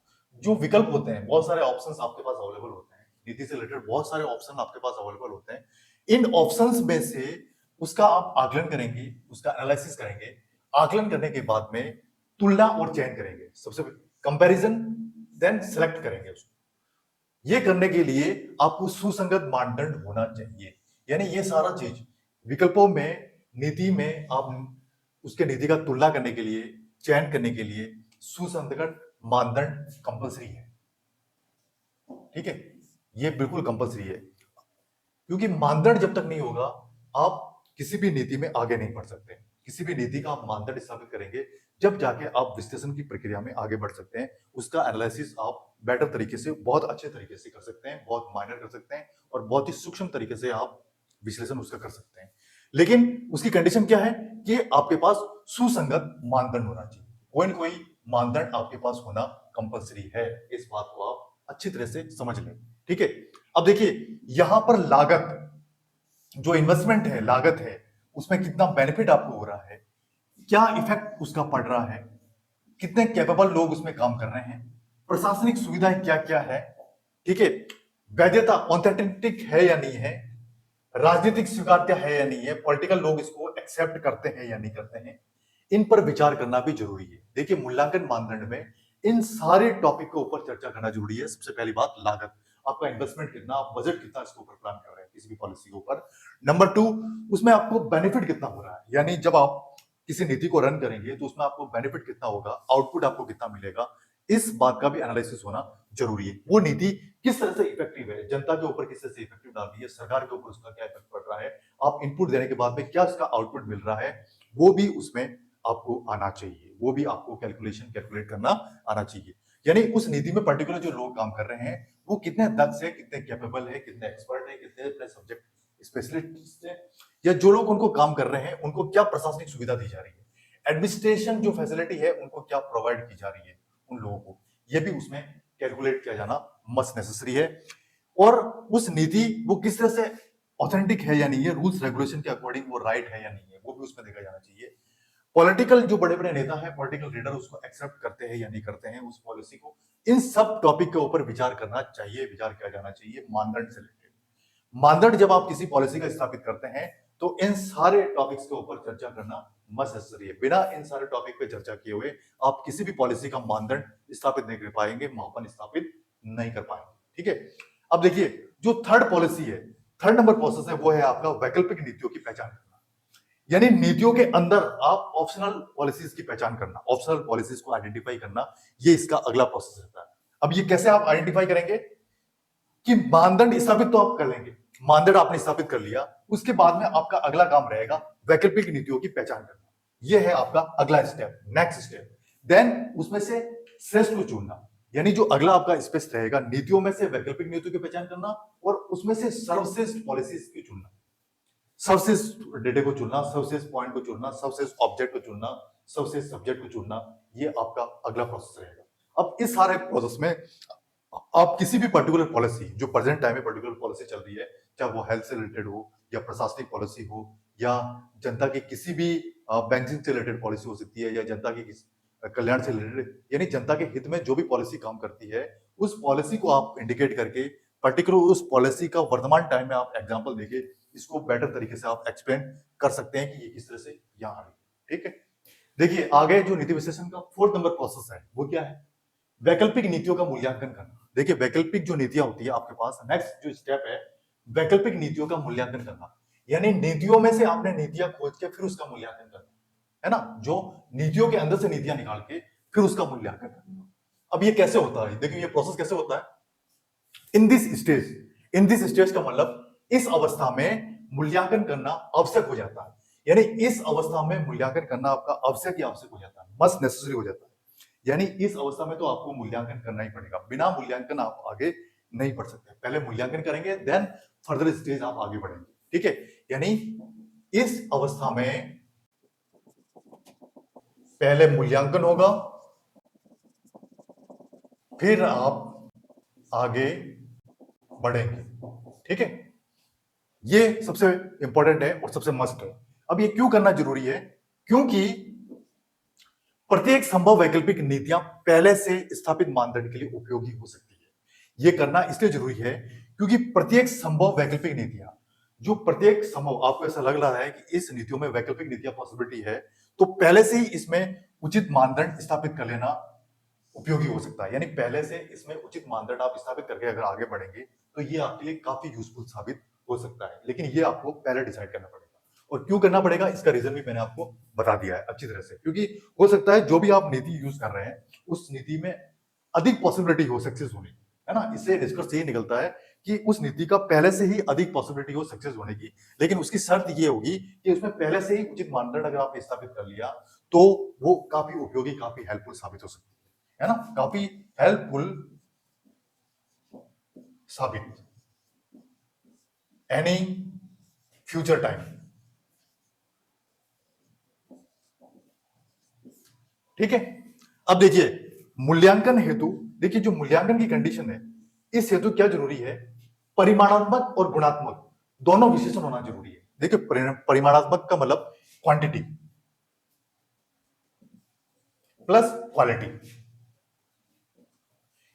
जो विकल्प होते हैं, बहुत सारे ऑप्शंस आपके पास अवेलेबल होते हैं, नीति से रिलेटेड बहुत सारे ऑप्शन आपके पास अवेलेबल होते हैं। इन ऑप्शंस में से उसका आप आकलन करेंगे, उसका एनालिसिस करेंगे, आकलन करने के बाद में तुलना और चयन करेंगे, सबसे कंपैरिजन, देन सेलेक्ट करेंगे उसको। ये करने के लिए आपको सुसंगत मानदंड होना चाहिए, यानी ये सारा चीज विकल्पों में, नीति में आप उसके नीति का तुलना करने के लिए, चयन करने के लिए सुसंगत मानदंड कंपलसरी है। ठीक है, ये बिल्कुल कंपलसरी है, क्योंकि मानदंड जब तक नहीं होगा आप किसी भी नीति में आगे नहीं बढ़ सकते। किसी भी नीति का आप मानदंड स्थापित करेंगे जब जाके आप विश्लेषण की प्रक्रिया में आगे बढ़ सकते हैं, उसका एनालिसिस आप बेटर तरीके से, बहुत अच्छे तरीके से कर सकते हैं, बहुत माइनर कर सकते हैं और बहुत ही सूक्ष्म तरीके से आप विश्लेषण उसका कर सकते हैं। लेकिन उसकी कंडीशन क्या है कि आपके पास सुसंगत मानदंड होना चाहिए, कोई ना कोई मानदंड आपके पास होना कंपलसरी है। इस बात को आप अच्छी तरह से समझ लें। ठीक है, अब देखिए यहां पर लागत, जो इन्वेस्टमेंट है, लागत है, उसमें कितना बेनिफिट आपको हो रहा है, क्या इफेक्ट उसका पड़ रहा है, कितने कैपेबल लोग उसमें काम कर रहे हैं, प्रशासनिक सुविधाएं क्या क्या है, ठीक है, वैधता ऑथेंटिक है या नहीं है, राजनीतिक स्वीकार्यता है या नहीं है, पॉलिटिकल लोग इसको एक्सेप्ट करते हैं या नहीं करते हैं, इन पर विचार करना भी जरूरी है। देखिए मूल्यांकन मानदंड में इन सारे टॉपिक के ऊपर चर्चा करना जरूरी है। सबसे पहली बात लागत, आपका इन्वेस्टमेंट कितना, आप बजट कितना इसके ऊपर प्लान कर रहे हैं किसी भी पॉलिसी के ऊपर। नंबर 2, उसमें आपको बेनिफिट कितना हो रहा है, यानी जब आप किसी नीति को रन करेंगे तो उसमें आपको बेनिफिट कितना होगा, आउटपुट आपको कितना मिलेगा, इस बात का भी एनालिसिस होना जरूरी है। वो नीति किस तरह से इफेक्टिव है, जनता के ऊपर किस तरह से इफेक्टिव डाल रही है, सरकार के ऊपर उसका क्या इफेक्ट पड़ रहा है, आप इनपुट देने के बाद में क्या उसका आउटपुट मिल रहा है, वो भी उसमें आपको आना चाहिए, वो भी आपको कैलकुलेट करना आना चाहिए। यानी उस नीति में पर्टिकुलर जो लोग काम कर रहे हैं वो कितने दक्ष है, कितने कैपेबल है, कितने एक्सपर्ट है, कितने अपने सब्जेक्ट स्पेशलिस्ट है, या जो लोग उनको काम कर रहे हैं उनको क्या प्रशासनिक सुविधा दी जा रही है, एडमिनिस्ट्रेशन जो फैसिलिटी है उनको क्या प्रोवाइड की जा रही है उन लोगों को, ये भी उसमें कैलकुलेट किया जाना मस्ट नेसेसरी है। और उस नीति वो किस तरह से ऑथेंटिक है या नहीं है, रूल्स रेगुलेशन के अकॉर्डिंग वो राइट है या नहीं है, वो भी उसमें देखा जाना चाहिए। पॉलिटिकल जो बड़े बड़े नेता हैं, पॉलिटिकल लीडर उसको एक्सेप्ट करते हैं या नहीं करते हैं उस पॉलिसी को, इन सब टॉपिक के ऊपर विचार करना चाहिए, विचार किया जाना चाहिए मानदंड से रिलेटेड। मानदंड जब आप किसी पॉलिसी का स्थापित करते हैं तो इन सारे टॉपिक्स के ऊपर चर्चा करना मस्ट नेसेसरी है। बिना इन सारे टॉपिक पे चर्चा किए हुए आप किसी भी पॉलिसी का मानदंड स्थापित नहीं कर पाएंगे, मापन स्थापित नहीं कर पाएंगे। ठीक है, अब देखिए जो थर्ड पॉलिसी है, थर्ड नंबर प्रोसेस है, वो है आपका वैकल्पिक नीतियों की पहचान करना। यानी नीतियों के अंदर आप ऑप्शनल पॉलिसीज की पहचान करना, ऑप्शनल पॉलिसीज को आइडेंटिफाई करना, ये इसका अगला प्रोसेस रहता है। अब ये कैसे आप आइडेंटिफाई करेंगे कि मानदंड स्थापित तो आप कर लेंगे, मानदंड आपने स्थापित कर लिया, उसके बाद में आपका अगला काम रहेगा वैकल्पिक नीतियों की पहचान करना। यह है आपका अगला स्टेप, नेक्स्ट स्टेप। देन उसमें से श्रेष्ठ को चुनना, यानी जो अगला आपका स्पेस रहेगा, नीतियों में से वैकल्पिक नीतियों की पहचान करना और उसमें से सर्वश्रेष्ठ पॉलिसीज की चुनना, सर्वश्रेष्ठ डेटा को चुनना, सर्वश्रेष्ठ पॉइंट को चुनना, सर्वश्रेष्ठ ऑब्जेक्ट को चुनना, सर्वश्रेष्ठ सब्जेक्ट को चुनना, ये आपका अगला प्रोसेस रहेगा। अब इस सारे प्रोसेस में आप किसी भी पर्टिकुलर पॉलिसी, जो प्रेजेंट टाइम में पर्टिकुलर पॉलिसी चल रही है, चाहे वो हेल्थ से रिलेटेड हो या प्रशासनिक पॉलिसी हो या जनता की किसी भी बैंकिंग से रिलेटेड पॉलिसी हो सकती है या जनता के कल्याण से रिलेटेड, यानी जनता के हित में जो भी पॉलिसी काम करती है उस पॉलिसी को आप इंडिकेट करके पर्टिकुलर उस पॉलिसी का वर्तमान टाइम में आप एग्जांपल देके इसको बेटर तरीके से आप एक्सप्लेन कर सकते हैं कि ये किस तरह से यहाँ आ रही है। ठीक है, देखिए आगे जो नीति विश्लेषण का 4th नंबर प्रोसेस है वो क्या है? वैकल्पिक नीतियों का मूल्यांकन करना। देखिए वैकल्पिक जो नीतियां होती है आपके पास, नेक्स्ट जो स्टेप है वैकल्पिक नीतियों का मूल्यांकन करना। यानी नीतियों में से आपने नीतियां खोज के फिर उसका मूल्यांकन करना, है ना? जो नीतियों के अंदर से नीतियां निकाल के फिर उसका मूल्यांकन करना। अब ये कैसे होता है? देखिए ये प्रोसेस कैसे होता है? इन दिस स्टेज का मतलब इस अवस्था में मूल्यांकन करना आवश्यक हो जाता है। यानी इस अवस्था में मूल्यांकन करना आपका आवश्यक हो जाता है, मस्ट नेसेसरी हो जाता है। यानी इस अवस्था में तो आपको मूल्यांकन करना ही पड़ेगा, बिना मूल्यांकन आप आगे नहीं बढ़ सकते। पहले मूल्यांकन करेंगे देन फर्दर स्टेज आप आगे बढ़ेंगे, ठीक है? यानी इस अवस्था में पहले मूल्यांकन होगा, फिर आप आगे बढ़ेंगे, ठीक है? ये सबसे इंपॉर्टेंट है और सबसे मस्ट है। अब ये क्यों करना जरूरी है? क्योंकि प्रत्येक संभव वैकल्पिक नीतियां पहले से स्थापित मानदंड के लिए उपयोगी हो सकती है। यह करना इसलिए जरूरी है क्योंकि प्रत्येक संभव वैकल्पिक नीतियां, जो प्रत्येक संभव आपको ऐसा लग रहा है कि इस नीतियों में वैकल्पिक नीतियां पॉसिबिलिटी है, तो पहले से ही इसमें उचित मानदंड स्थापित कर लेना उपयोगी हो सकता है। यानी पहले से इसमें उचित मानदंड आप स्थापित करके अगर आगे बढ़ेंगे तो ये आपके लिए काफी यूजफुल साबित हो सकता है। लेकिन ये आपको पहले डिसाइड करना पड़ेगा। और क्यों करना पड़ेगा इसका रीजन भी मैंने आपको बता दिया है अच्छी तरह से। क्योंकि हो सकता है जो भी आप नीति यूज कर रहे हैं उस नीति में अधिक पॉसिबिलिटी हो सक्सेस होने की, है ना? इससे निष्कर्ष ये निकलता है कि उस नीति का पहले से ही अधिक पॉसिबिलिटी हो सक्सेस होने की। लेकिन उसकी शर्त ये होगी कि उसमें पहले से ही उचित मानदंड अगर आपने स्थापित कर लिया तो वो काफी उपयोगी, काफी हेल्पफुल साबित हो सकती है ना? काफी हेल्पफुल साबित एनी फ्यूचर टाइम, ठीक है? अब देखिए मूल्यांकन हेतु, देखिए जो मूल्यांकन की कंडीशन है इस हेतु क्या जरूरी है? परिमाणात्मक और गुणात्मक दोनों विशेषण होना जरूरी है। देखिए परिमाणात्मक का मतलब क्वांटिटी प्लस क्वालिटी,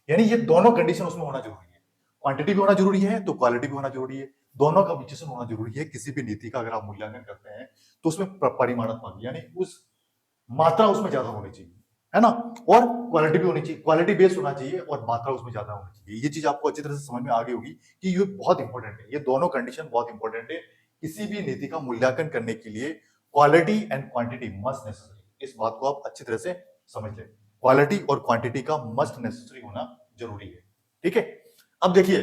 यानी ये दोनों कंडीशन उसमें होना जरूरी है। क्वांटिटी भी होना जरूरी है तो क्वालिटी भी होना जरूरी है। दोनों का विशेषण होना जरूरी है। किसी भी नीति का अगर आप मूल्यांकन करते हैं तो उसमें परिमाणात्मक यानी उस मात्रा उसमें ज्यादा होनी चाहिए, है ना? और क्वालिटी भी होनी चाहिए, क्वालिटी बेस्ड होना चाहिए और मात्रा उसमें ज्यादा होनी चाहिए। ये चीज आपको अच्छी तरह से समझ में आ गई होगी कि ये बहुत इंपॉर्टेंट है। ये दोनों कंडीशन बहुत इंपॉर्टेंट है किसी भी नीति का मूल्यांकन करने के लिए। Quality and quantity must necessary, इस बात को आप अच्छी तरह से समझ लें। क्वालिटी और क्वांटिटी का मस्ट नेसेसरी होना जरूरी है, ठीक है? अब देखिए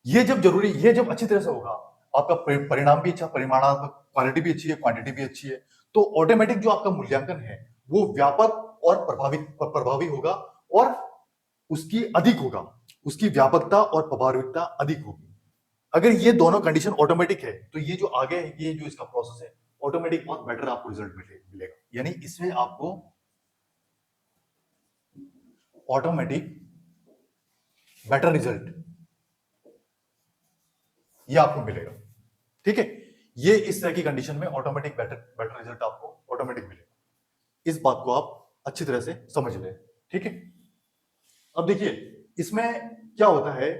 ये जब अच्छी तरह से होगा, आपका परिणाम भी अच्छा, परिमाणात्मक क्वालिटी भी अच्छी है, क्वांटिटी भी अच्छी है, तो ऑटोमेटिक जो आपका मूल्यांकन है वो व्यापक और प्रभावी होगा और उसकी अधिक होगा, उसकी व्यापकता और प्रभाविकता अधिक होगी। अगर ये दोनों कंडीशन ऑटोमेटिक है तो ये जो आगे ये जो इसका प्रोसेस है ऑटोमेटिक बहुत बेटर आपको रिजल्ट मिलेगा। यानी इसमें आपको ऑटोमेटिक बेटर रिजल्ट ये आपको मिलेगा, ठीक है? ये इस तरह की कंडीशन में ऑटोमेटिक बेटर रिजल्ट आपको ऑटोमेटिक मिलेगा। इस बात को आप अच्छी तरह से समझ लें, ठीक है? अब देखिए इसमें क्या होता है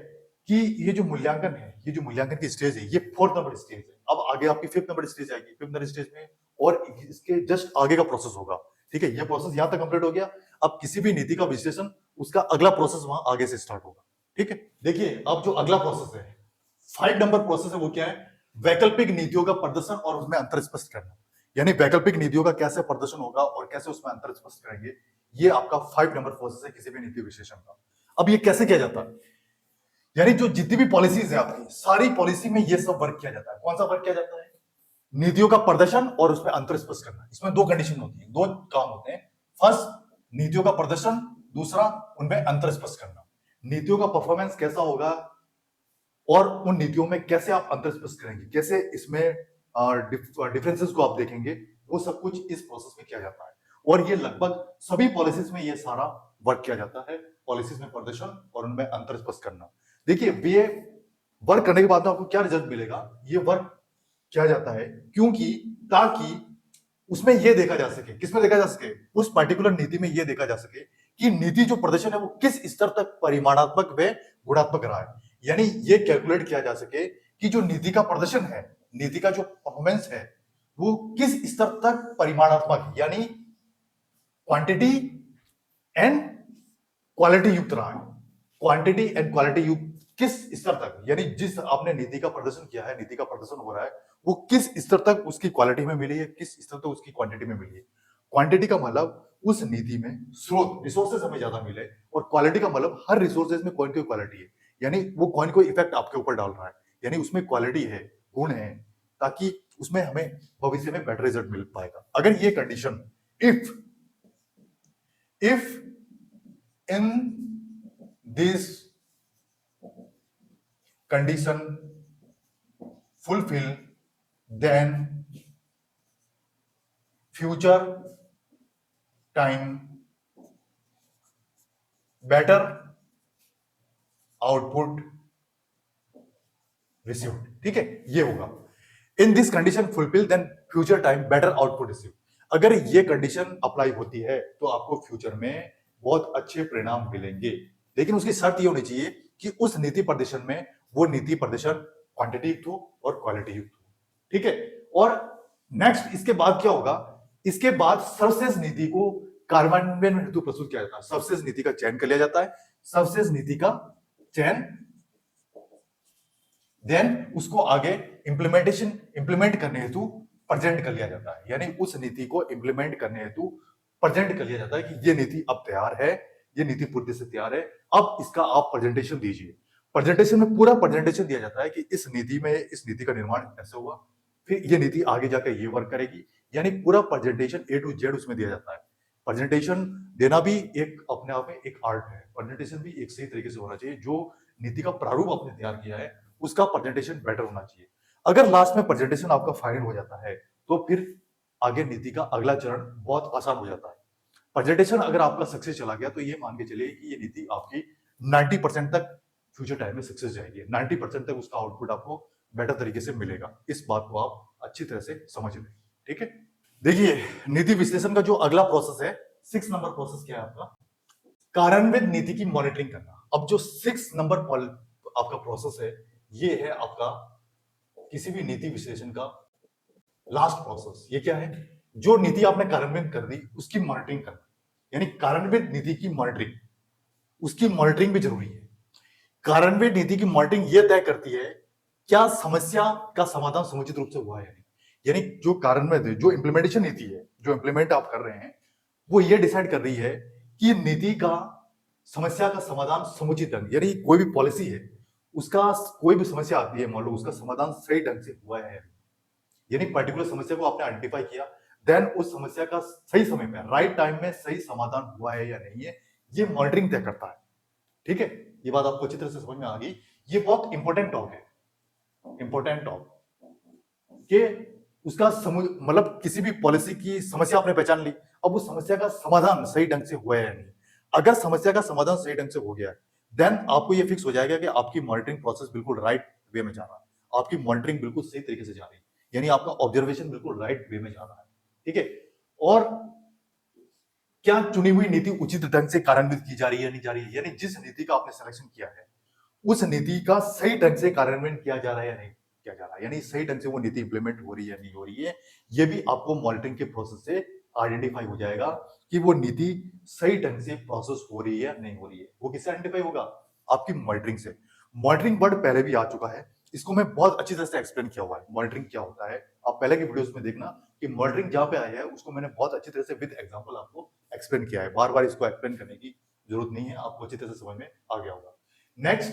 कि ये जो मूल्यांकन है, ये जो मूल्यांकन की स्टेज है, ये 4th नंबर स्टेज है। अब आगे आपकी 5th नंबर स्टेज आएगी। 5th नंबर स्टेज में और इसके जस्ट आगे का प्रोसेस होगा, ठीक है? ये प्रोसेस यहां तक कंप्लीट हो गया। अब किसी भी नीति का विश्लेषण, उसका अगला प्रोसेस वहां आगे से स्टार्ट होगा, ठीक है? देखिए अब जो अगला प्रोसेस है 5 नंबर प्रोसेस है वो क्या है? वैकल्पिक नीतियों का प्रदर्शन और उसमें अंतर स्पष्ट करना। यानी वैकल्पिक नीतियों का कैसे प्रदर्शन होगा और कैसे उसमें अंतर स्पष्ट करेंगे, ये आपका 5 नंबर प्रोसेस है किसी भी नीति विश्लेषण का। अब ये कैसे किया जाता है? यानी जो जितनी भी पॉलिसीज है आपकी, सारी पॉलिसी में ये सब वर्क किया जाता है। कौन सा वर्क किया जाता है? नीतियों का प्रदर्शन और उसमें अंतर स्पष्ट करना। इसमें दो कंडीशन होती है, दो काम होते हैं। फर्स्ट नीतियों का प्रदर्शन, दूसरा उनमें अंतर स्पष्ट करना। नीतियों का परफॉर्मेंस कैसा होगा और उन नीतियों में कैसे आप अंतर स्पष्ट करेंगे, कैसे इसमें डिफरेंसेस को आप देखेंगे, वो सब कुछ इस प्रोसेस में किया जाता है। और ये लगभग सभी पॉलिसीज में ये सारा वर्क किया जाता है। पॉलिसीज में प्रदर्शन और उनमें अंतर स्पष्ट करना। देखिए ये वर्क करने के बाद में आपको क्या रिजल्ट मिलेगा? ये वर्क किया जाता है क्योंकि ताकि उसमें यह देखा जा सके, किसमें देखा जा सके? उस पर्टिकुलर नीति में यह देखा जा सके कि नीति जो प्रदर्शन है वो किस स्तर तक परिमाणात्मक व गुणात्मक रहा है। यानी ये कैलकुलेट किया जा सके कि जो नीति का प्रदर्शन है, नीति का जो परफॉर्मेंस है, वो किस स्तर तक परिमाणात्मक यानी क्वांटिटी एंड क्वालिटी युक्त रहा है। क्वांटिटी एंड क्वालिटी युक्त किस स्तर तक, यानी जिस आपने नीति का प्रदर्शन किया है, नीति का प्रदर्शन हो रहा है, वो किस स्तर तक उसकी क्वालिटी में मिली है, किस स्तर तक उसकी क्वांटिटी में मिली है। क्वांटिटी का मतलब उस नीति में स्रोत रिसोर्सेज हमें ज्यादा मिले, और क्वालिटी का मतलब हर रिसोर्सेज में कोई ना कोई क्वालिटी है, यानी वो कोई ना कोई इफेक्ट आपके ऊपर डाल रहा है, यानी उसमें क्वालिटी है, गुण है, ताकि उसमें हमें भविष्य में बेटर रिजल्ट मिल पाएगा। अगर ये condition if in this condition fulfill, then future time better output received। ठीक है, ये होगा in this condition fulfil then future time better output receive. अगर ये कंडीशन अप्लाई होती है तो आपको फ्यूचर में बहुत अच्छे परिणाम मिलेंगे, लेकिन उसकी शर्त ये होनी चाहिए कि उस नीति प्रदर्शन में वो नीति प्रदर्शन क्वांटिटी युक्त हो और क्वालिटी युक्त हो। ठीक है, और नेक्स्ट इसके बाद क्या होगा, इसके बाद सर्वश्रेष्ठ नीति को कार्यान्वयन हेतु प्रस्तुत किया जाता है। सर्वश्रेष्ठ नीति का चयन कर लिया जाता है, सर्वश्रेष्ठ नीति का चयन, देन उसको आगे इंप्लीमेंट करने हेतु प्रेजेंट कर लिया जाता है, यानी उस नीति को इंप्लीमेंट करने हेतु प्रेजेंट कर लिया जाता है कि ये नीति अब तैयार है, ये नीति पूरी तरह से तैयार है, अब इसका आप प्रेजेंटेशन दीजिए। प्रेजेंटेशन में पूरा प्रेजेंटेशन दिया जाता है कि इस नीति में इस नीति का निर्माण ऐसे हुआ, फिर ये नीति आगे जाकर ये वर्क करेगी, यानी पूरा प्रेजेंटेशन ए टू जेड उसमें दिया जाता है। प्रेजेंटेशन देना भी एक अपने आप में एक आर्ट है, प्रेजेंटेशन भी एक सही तरीके से होना चाहिए। जो नीति का प्रारूप आपने तैयार किया है उसका प्रेजेंटेशन बेटर होना चाहिए। अगर लास्ट में प्रेजेंटेशन आपका फाइनल हो जाता है तो फिर आगे नीति का अगला चरण बहुत आसान हो जाता है। प्रेजेंटेशन अगर आपका सक्सेस चला गया तो ये मान के चलिए कि ये नीति आपकी 90% तक फ्यूचर टाइम में सक्सेस जाएगी, 90% तक उसका आउटपुट आपको बेटर तरीके से मिलेगा। इस बात को आप अच्छी तरह से समझ लें। ठीक है, देखिए नीति विश्लेषण का जो अगला प्रोसेस है, 6 नंबर प्रोसेस क्या है आपका, कार्यान्वित नीति की मॉनिटरिंग करना। अब जो 6 नंबर आपका प्रोसेस है, ये है आपका किसी भी नीति विश्लेषण का लास्ट प्रोसेस। ये क्या है, जो नीति आपने कार्यान्वित कर दी उसकी मॉनिटरिंग करना, यानी कार्यान्वित नीति की मॉनिटरिंग, उसकी मॉनिटरिंग भी जरूरी है। कार्यान्वित नीति की मॉनिटरिंग यह तय करती है क्या समस्या का समाधान समुचित रूप से हुआ है, यानी जो कार्यान्वित जो इंप्लीमेंटेशन नीति है, जो इंप्लीमेंट आप कर रहे हैं, वो ये डिसाइड कर रही है कि नीति का समस्या का समाधान समुचित ढंग, यानी कोई भी पॉलिसी है उसका कोई भी समस्या आती है, मान लो उसका समाधान सही ढंग से हुआ है, यानी पर्टिकुलर समस्या को आपने आइडेंटिफाई किया, देन उस समस्या का सही समय पे राइट टाइम में सही समाधान हुआ है या नहीं है, ये मॉनिटरिंग तय करता है। ठीक है, ये बात आपको अच्छी तरह से समझ में आ गई। ये बहुत इंपॉर्टेंट टॉक है, इंपॉर्टेंट टॉक कि उसका मतलब किसी भी पॉलिसी की समस्या आपने पहचान ली, अब उस समस्या का समाधान सही ढंग से हुआ है या नहीं। अगर समस्या का समाधान सही ढंग से हो गया देन आपको ये फिक्स हो जाएगा कि आपकी मॉनिटरिंग प्रोसेस बिल्कुल राइट वे में जा रहा है, आपकी मॉनिटरिंग बिल्कुल सही तरीके से जा रही है, यानी आपका ऑब्जर्वेशन बिल्कुल राइट वे में जा रहा है। ठीक है, और क्या चुनी हुई नीति उचित ढंग से कार्यान्वित की जा रही है नहीं जा रही है, यानी जिस नीति का आपने सिलेक्शन किया है उस नीति का सही ढंग से कार्यान्वयन किया जा रहा है या नहीं किया जा रहा है, यानी सही ढंग से वो नीति इंप्लीमेंट हो रही है नहीं हो रही है, ये भी आपको मॉनिटरिंग के प्रोसेस से आइडेंटिफाई हो जाएगा कि वो नीति सही ढंग से प्रोसेस हो रही है या नहीं हो रही है। वो किससे आइडेंटिफाई होगा, आपकी मॉनिटरिंग से। मॉनिटरिंग वर्ड पहले भी आ चुका है, इसको मैं बहुत अच्छी तरह से एक्सप्लेन किया हुआ है मॉनिटरिंग क्या होता है, आप पहले की वीडियोस में देखना कि मॉनिटरिंग जहां पे आया है उसको मैंने बहुत अच्छी तरह से विद एग्जांपल आपको एक्सप्लेन किया है, बार बार इसको एक्सप्लेन करने की जरूरत नहीं है, आपको अच्छी तरह से समझ में आ गया होगा। नेक्स्ट,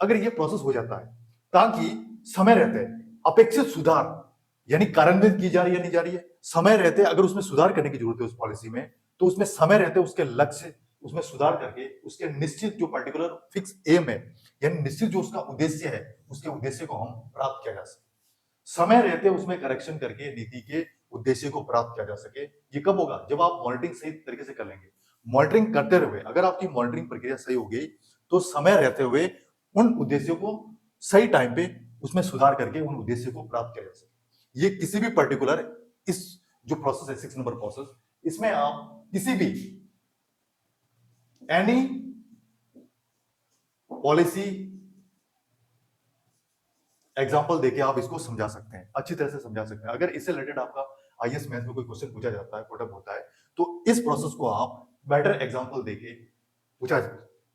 अगर ये प्रोसेस हो जाता है ताकि समय रहते अपेक्षित सुधार, यानी कार्यान्वित की जा रही है नहीं जा रही है, समय रहते अगर उसमें सुधार करने की जरूरत है उस पॉलिसी में, तो उसमें समय रहते उसके लक्ष्य उसमें सुधार करके उसके निश्चित जो पर्टिकुलर फिक्स एम है, यानी निश्चित जो उसका उद्देश्य है, उसके उद्देश्य को हम प्राप्त किया जा सके। समय रहते उसमें करेक्शन करके नीति के उद्देश्य को प्राप्त किया जा सके। ये कब होगा, जब आप मॉनिटरिंग सही तरीके से कर लेंगे। मॉनिटरिंग करते हुए अगर आपकी मॉनिटरिंग प्रक्रिया सही हो गई तो समय रहते हुए उन उद्देश्यों को सही टाइम पे उसमें सुधार करके उन उद्देश्यों को प्राप्त किया जा सके। ये किसी भी पर्टिकुलर इस जो प्रोसेस है 6 नंबर प्रोसेस, इसमें आप किसी भी एनी पॉलिसी एग्जाम्पल देके आप इसको समझा सकते हैं, अच्छी तरह से समझा सकते हैं। अगर इससे रिलेटेड आपका आईएएस मेंस में कोई क्वेश्चन पूछा जाता है, पुटअप होता है, तो इस प्रोसेस को आप बेटर एग्जाम्पल देके पूछा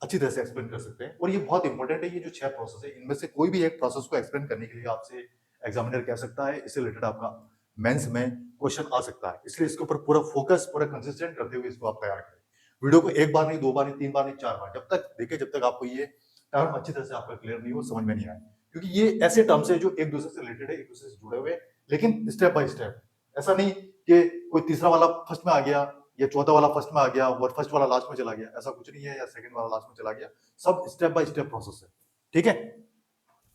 अच्छी तरह से एक्सप्लेन कर सकते हैं। और ये बहुत इंपॉर्टेंट है, ये जो 6 प्रोसेस है, इनमें से कोई भी एक प्रोसेस को एक्सप्लेन करने के लिए आपसे एग्जामिनर कह सकता है, इससे रिलेटेड आपका मेंस में क्वेश्चन आ सकता है। इसलिए इसके ऊपर पूरा फोकस, पूरा कंसिस्टेंट करते हुए इसको आप तैयार करें। वीडियो को एक बार नहीं, 2 बार नहीं, 3 बार नहीं, 4 बार, जब तक देखिए, जब तक आपको ये टर्म अच्छी तरह से आपका क्लियर नहीं हो, समझ में नहीं आए। क्योंकि ये ऐसे टर्म्स है जो एक दूसरे से रिलेटेड है, एक दूसरे से जुड़े हुए हैं, लेकिन स्टेप बाय स्टेप। ऐसा नहीं कि कोई तीसरा वाला फर्स्ट में आ गया या चौथा वाला फर्स्ट में आ गया और फर्स्ट वाला लास्ट में चला गया, ऐसा कुछ नहीं है, या सेकंड वाला लास्ट में चला गया। सब स्टेप बाय स्टेप प्रोसेस है, ठीक है।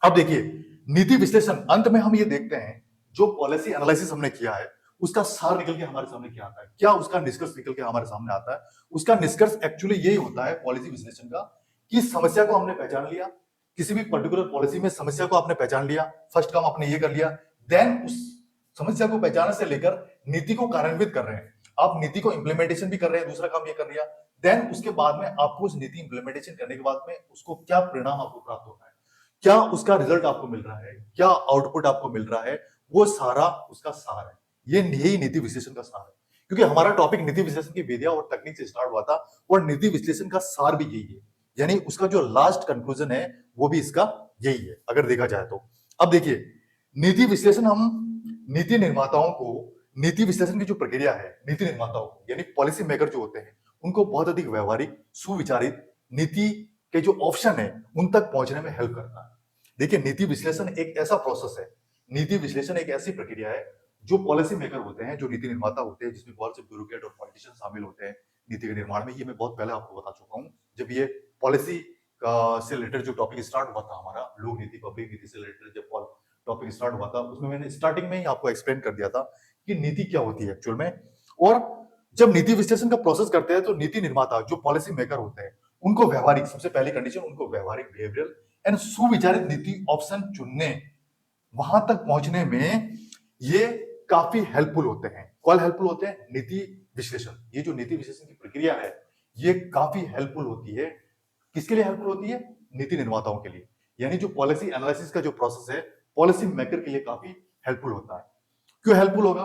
अब देखिए, नीति विश्लेषण, अंत में हम ये देखते हैं जो पॉलिसी एनालिसिस हमने किया है उसका सार निकल के हमारे सामने क्या आता है, क्या उसका निष्कर्ष निकल के हमारे सामने आता है। उसका निष्कर्ष एक्चुअली यही होता है पॉलिसी विश्लेषण का, कि समस्या को हमने पहचान लिया, किसी भी पर्टिकुलर पॉलिसी में समस्या को आपने पहचान लिया, फर्स्ट काम आपने ये कर लिया, देन उस समस्या को पहचानने से लेकर नीति को कार्यान्वित कर रहे हैं, आप नीति को इंप्लीमेंटेशन भी कर रहे हैं, दूसरा काम ये कर लिया। देन उसके बाद में आपको उस नीति इंप्लीमेंटेशन करने के बाद में उसको क्या परिणाम आपको प्राप्त होता है, क्या उसका रिजल्ट आपको मिल रहा है, क्या आउटपुट आपको मिल रहा है, वो सारा उसका सार है। ये यही नीति विश्लेषण का सार है, क्योंकि हमारा टॉपिक नीति विश्लेषण की विधियां और तकनीक से स्टार्ट हुआ था, और नीति विश्लेषण का सार भी यही है, यानी उसका जो लास्ट कंक्लूजन है वो भी इसका यही है, अगर देखा जाए तो। अब देखिए, नीति विश्लेषण, हम नीति निर्माताओं को, नीति विश्लेषण की जो प्रक्रिया है, नीति निर्माताओं को यानी पॉलिसी मेकर जो होते हैं, उनको बहुत अधिक व्यवहारिक, सुविचारित नीति के जो ऑप्शन है उन तक पहुंचने में हेल्प करता है। देखिए, नीति विश्लेषण एक ऐसा प्रोसेस है, नीति विश्लेषण एक ऐसी प्रक्रिया है जो पॉलिसी मेकर होते हैं, जो नीति निर्माता होते हैं, जिसमें बहुत से ब्यूरोक्रेट और पॉलिटिशियन शामिल होते हैं नीति के निर्माण में। ये मैं बहुत पहले आपको बता चुका हूं, जब ये पॉलिसी से रिलेटेड जो टॉपिक स्टार्ट हुआ था हमारा, लोक नीति, पब्लिक नीति से रिलेटेड जब टॉपिक स्टार्ट हुआ था, उसमें मैंने स्टार्टिंग में ही आपको एक्सप्लेन कर दिया था कि नीति क्या होती है एक्चुअल में। और जब नीति विश्लेषण का प्रोसेस करते हैं तो नीति निर्माता, जो पॉलिसी मेकर होते हैं, उनको व्यवहारिक, सबसे पहली कंडीशन, उनको व्यवहारिक, बिहेवियरल एंड सुविचारित नीति ऑप्शन चुनने, वहां तक पहुंचने में ये काफी हेल्पफुल होते हैं। कौन हेल्पफुल होते हैं? नीति विश्लेषण। ये जो नीति विश्लेषण की प्रक्रिया है, ये काफी हेल्पफुल होती है। किसके लिए हेल्पफुल होती है? नीति निर्माताओं के लिए। यानी जो पॉलिसी एनालिसिस का जो प्रोसेस है, पॉलिसी मेकर के लिए काफी हेल्पफुल होता है। क्यों हेल्पफुल होगा?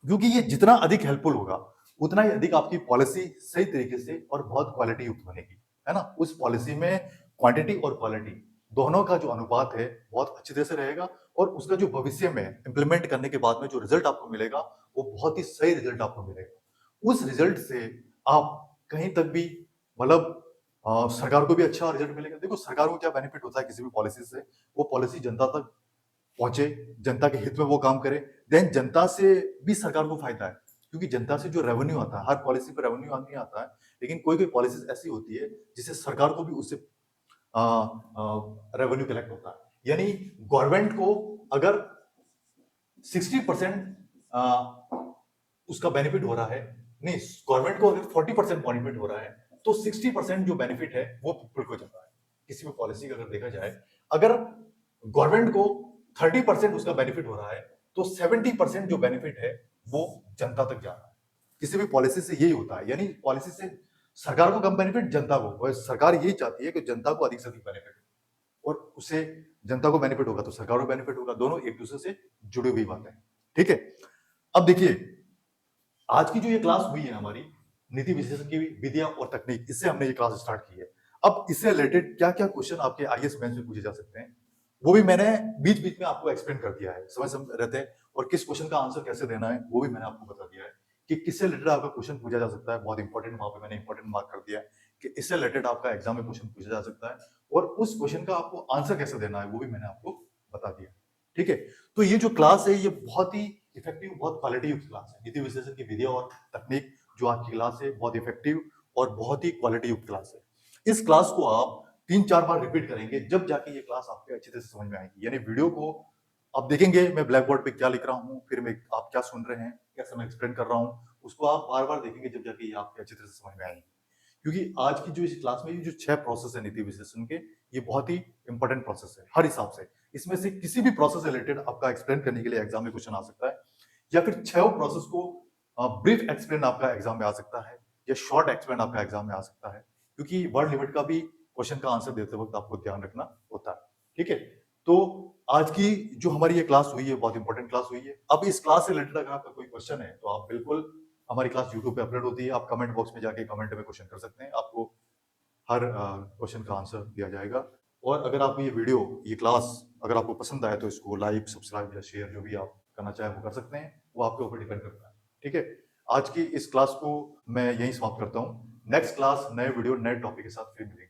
क्योंकि ये जितना अधिक हेल्पफुल होगा, उतना ही अधिक आपकी पॉलिसी सही तरीके से और बहुत क्वालिटी युक्त बनेगी, है ना। उस पॉलिसी में क्वांटिटी और क्वालिटी दोनों का जो अनुपात है बहुत अच्छी तरह से रहेगा, और उसका जो भविष्य में इंप्लीमेंट करने के बाद में जो रिजल्ट आपको मिलेगा, वो बहुत ही सही रिजल्ट आपको मिलेगा। उस रिजल्ट से आप कहीं तक भी, मतलब सरकार को भी अच्छा रिजल्ट मिलेगा। देखो, सरकार को क्या बेनिफिट होता है किसी भी पॉलिसी से? वो पॉलिसी जनता तक पहुंचे, जनता के हित में वो काम करे, देन जनता से भी सरकार को फायदा है, क्योंकि जनता से जो रेवेन्यू आता है, हर पॉलिसी पर रेवेन्यू नहीं आता है, लेकिन कोई कोई पॉलिसी ऐसी होती है जिससे सरकार को भी उससे रेवेन्यू कलेक्ट होता है। यानी गवर्नमेंट को अगर 60% उसका बेनिफिट हो रहा है, नहीं, गवर्नमेंट को अगर 40% बेनिफिट हो रहा है, तो 60% जो बेनिफिट है वो पीपल को जाता है। किसी भी पॉलिसी का अगर देखा जाए, अगर गवर्नमेंट को 30% उसका बेनिफिट हो रहा है, तो 70% जो बेनिफिट है वो जनता तक जा रहा है। किसी भी पॉलिसी से यही होता है, यानी पॉलिसी से सरकार को कम बेनिफिट, जनता को, और सरकार यही चाहती है कि जनता को अधिक से अधिक बेनिफिट हो, और उससे जनता को बेनिफिट होगा तो सरकार को बेनिफिट होगा। दोनों एक दूसरे से जुड़ी हुई बातें हैं, ठीक है। अब देखिए, आज की जो ये क्लास हुई है हमारी, नीति विश्लेषण की विधियां और तकनीक, इससे हमने ये क्लास स्टार्ट की है। अब इससे रिलेटेड क्या क्या क्वेश्चन आपके आईएएस मेंस में पूछे जा सकते हैं, वो भी मैंने बीच बीच में आपको एक्सप्लेन कर दिया है, समझ रहते हैं। और किस क्वेश्चन का आंसर कैसे देना है वो भी मैंने आपको बता दिया है, कि किससे रिलेटेड आपका क्वेश्चन पूछा जा सकता है। बहुत इंपॉर्टेंट, वहां पे मैंने इंपॉर्टेंट मार्क कर दिया है कि इससे रिलेटेड आपका एग्जाम में क्वेश्चन पूछा जा सकता है, और उस क्वेश्चन का आपको आंसर कैसे देना है वो भी मैंने आपको बता दिया, ठीक है। तो ये जो क्लास है, ये बहुत ही इफेक्टिव, बहुत क्वालिटी युक्त क्लास है। नीति विश्लेषण की विधियां और तकनीक जो आज की क्लास है, बहुत इफेक्टिव और बहुत ही क्वालिटी युक्त क्लास है। इस क्लास को आप 3-4 बार रिपीट करेंगे, जब जाके ये क्लास आपके अच्छी तरह से समझ में आएगी। यानी वीडियो को आप देखेंगे, मैं ब्लैक बोर्ड पे क्या लिख रहा हूँ, फिर मैं आप क्या सुन रहे हैं, कैसे मैं एक्सप्लेन कर रहा हूँ, उसको आप बार बार देखेंगे, जब जाके ये आपके अच्छी तरह से समझ में आएंगे। क्योंकि आज की जो इस क्लास में ये जो 6 प्रोसेस है नीति विश्लेषण के, ये बहुत ही इंपॉर्टेंट प्रोसेस है हर हिसाब से। इसमें से किसी भी प्रोसेस से रिलेटेड आपका एक्सप्लेन करने के लिए एग्जाम में क्वेश्चन आ सकता है, या फिर 6 प्रोसेस को ब्रीफ एक्सप्लेन आपका एग्जाम में आ सकता है, या शॉर्ट एक्सप्लेन आपका एग्जाम में आ सकता है, क्योंकि वर्ड लिमिट का भी क्वेश्चन का आंसर देते वक्त आपको ध्यान रखना होता है, ठीक है। तो आज की जो हमारी ये क्लास हुई है बहुत इंपॉर्टेंट क्लास हुई है। अब इस क्लास से रिलेटेड अगर आपका कोई क्वेश्चन है तो आप बिल्कुल, हमारी क्लास यूट्यूब पे अपलोड होती है, आप कमेंट बॉक्स में जाके कमेंट में क्वेश्चन कर सकते हैं, आपको हर क्वेश्चन का आंसर दिया जाएगा। और अगर आपको ये वीडियो, ये क्लास अगर आपको पसंद आए तो इसको लाइक, सब्सक्राइब या शेयर जो भी आप करना चाहें वो कर सकते हैं, वो आपके ऊपर डिपेंड करता है। ठीक है, आज की इस क्लास को मैं यहीं समाप्त करता हूँ। नेक्स्ट क्लास नए वीडियो नए टॉपिक के साथ फिर मिलेंगे।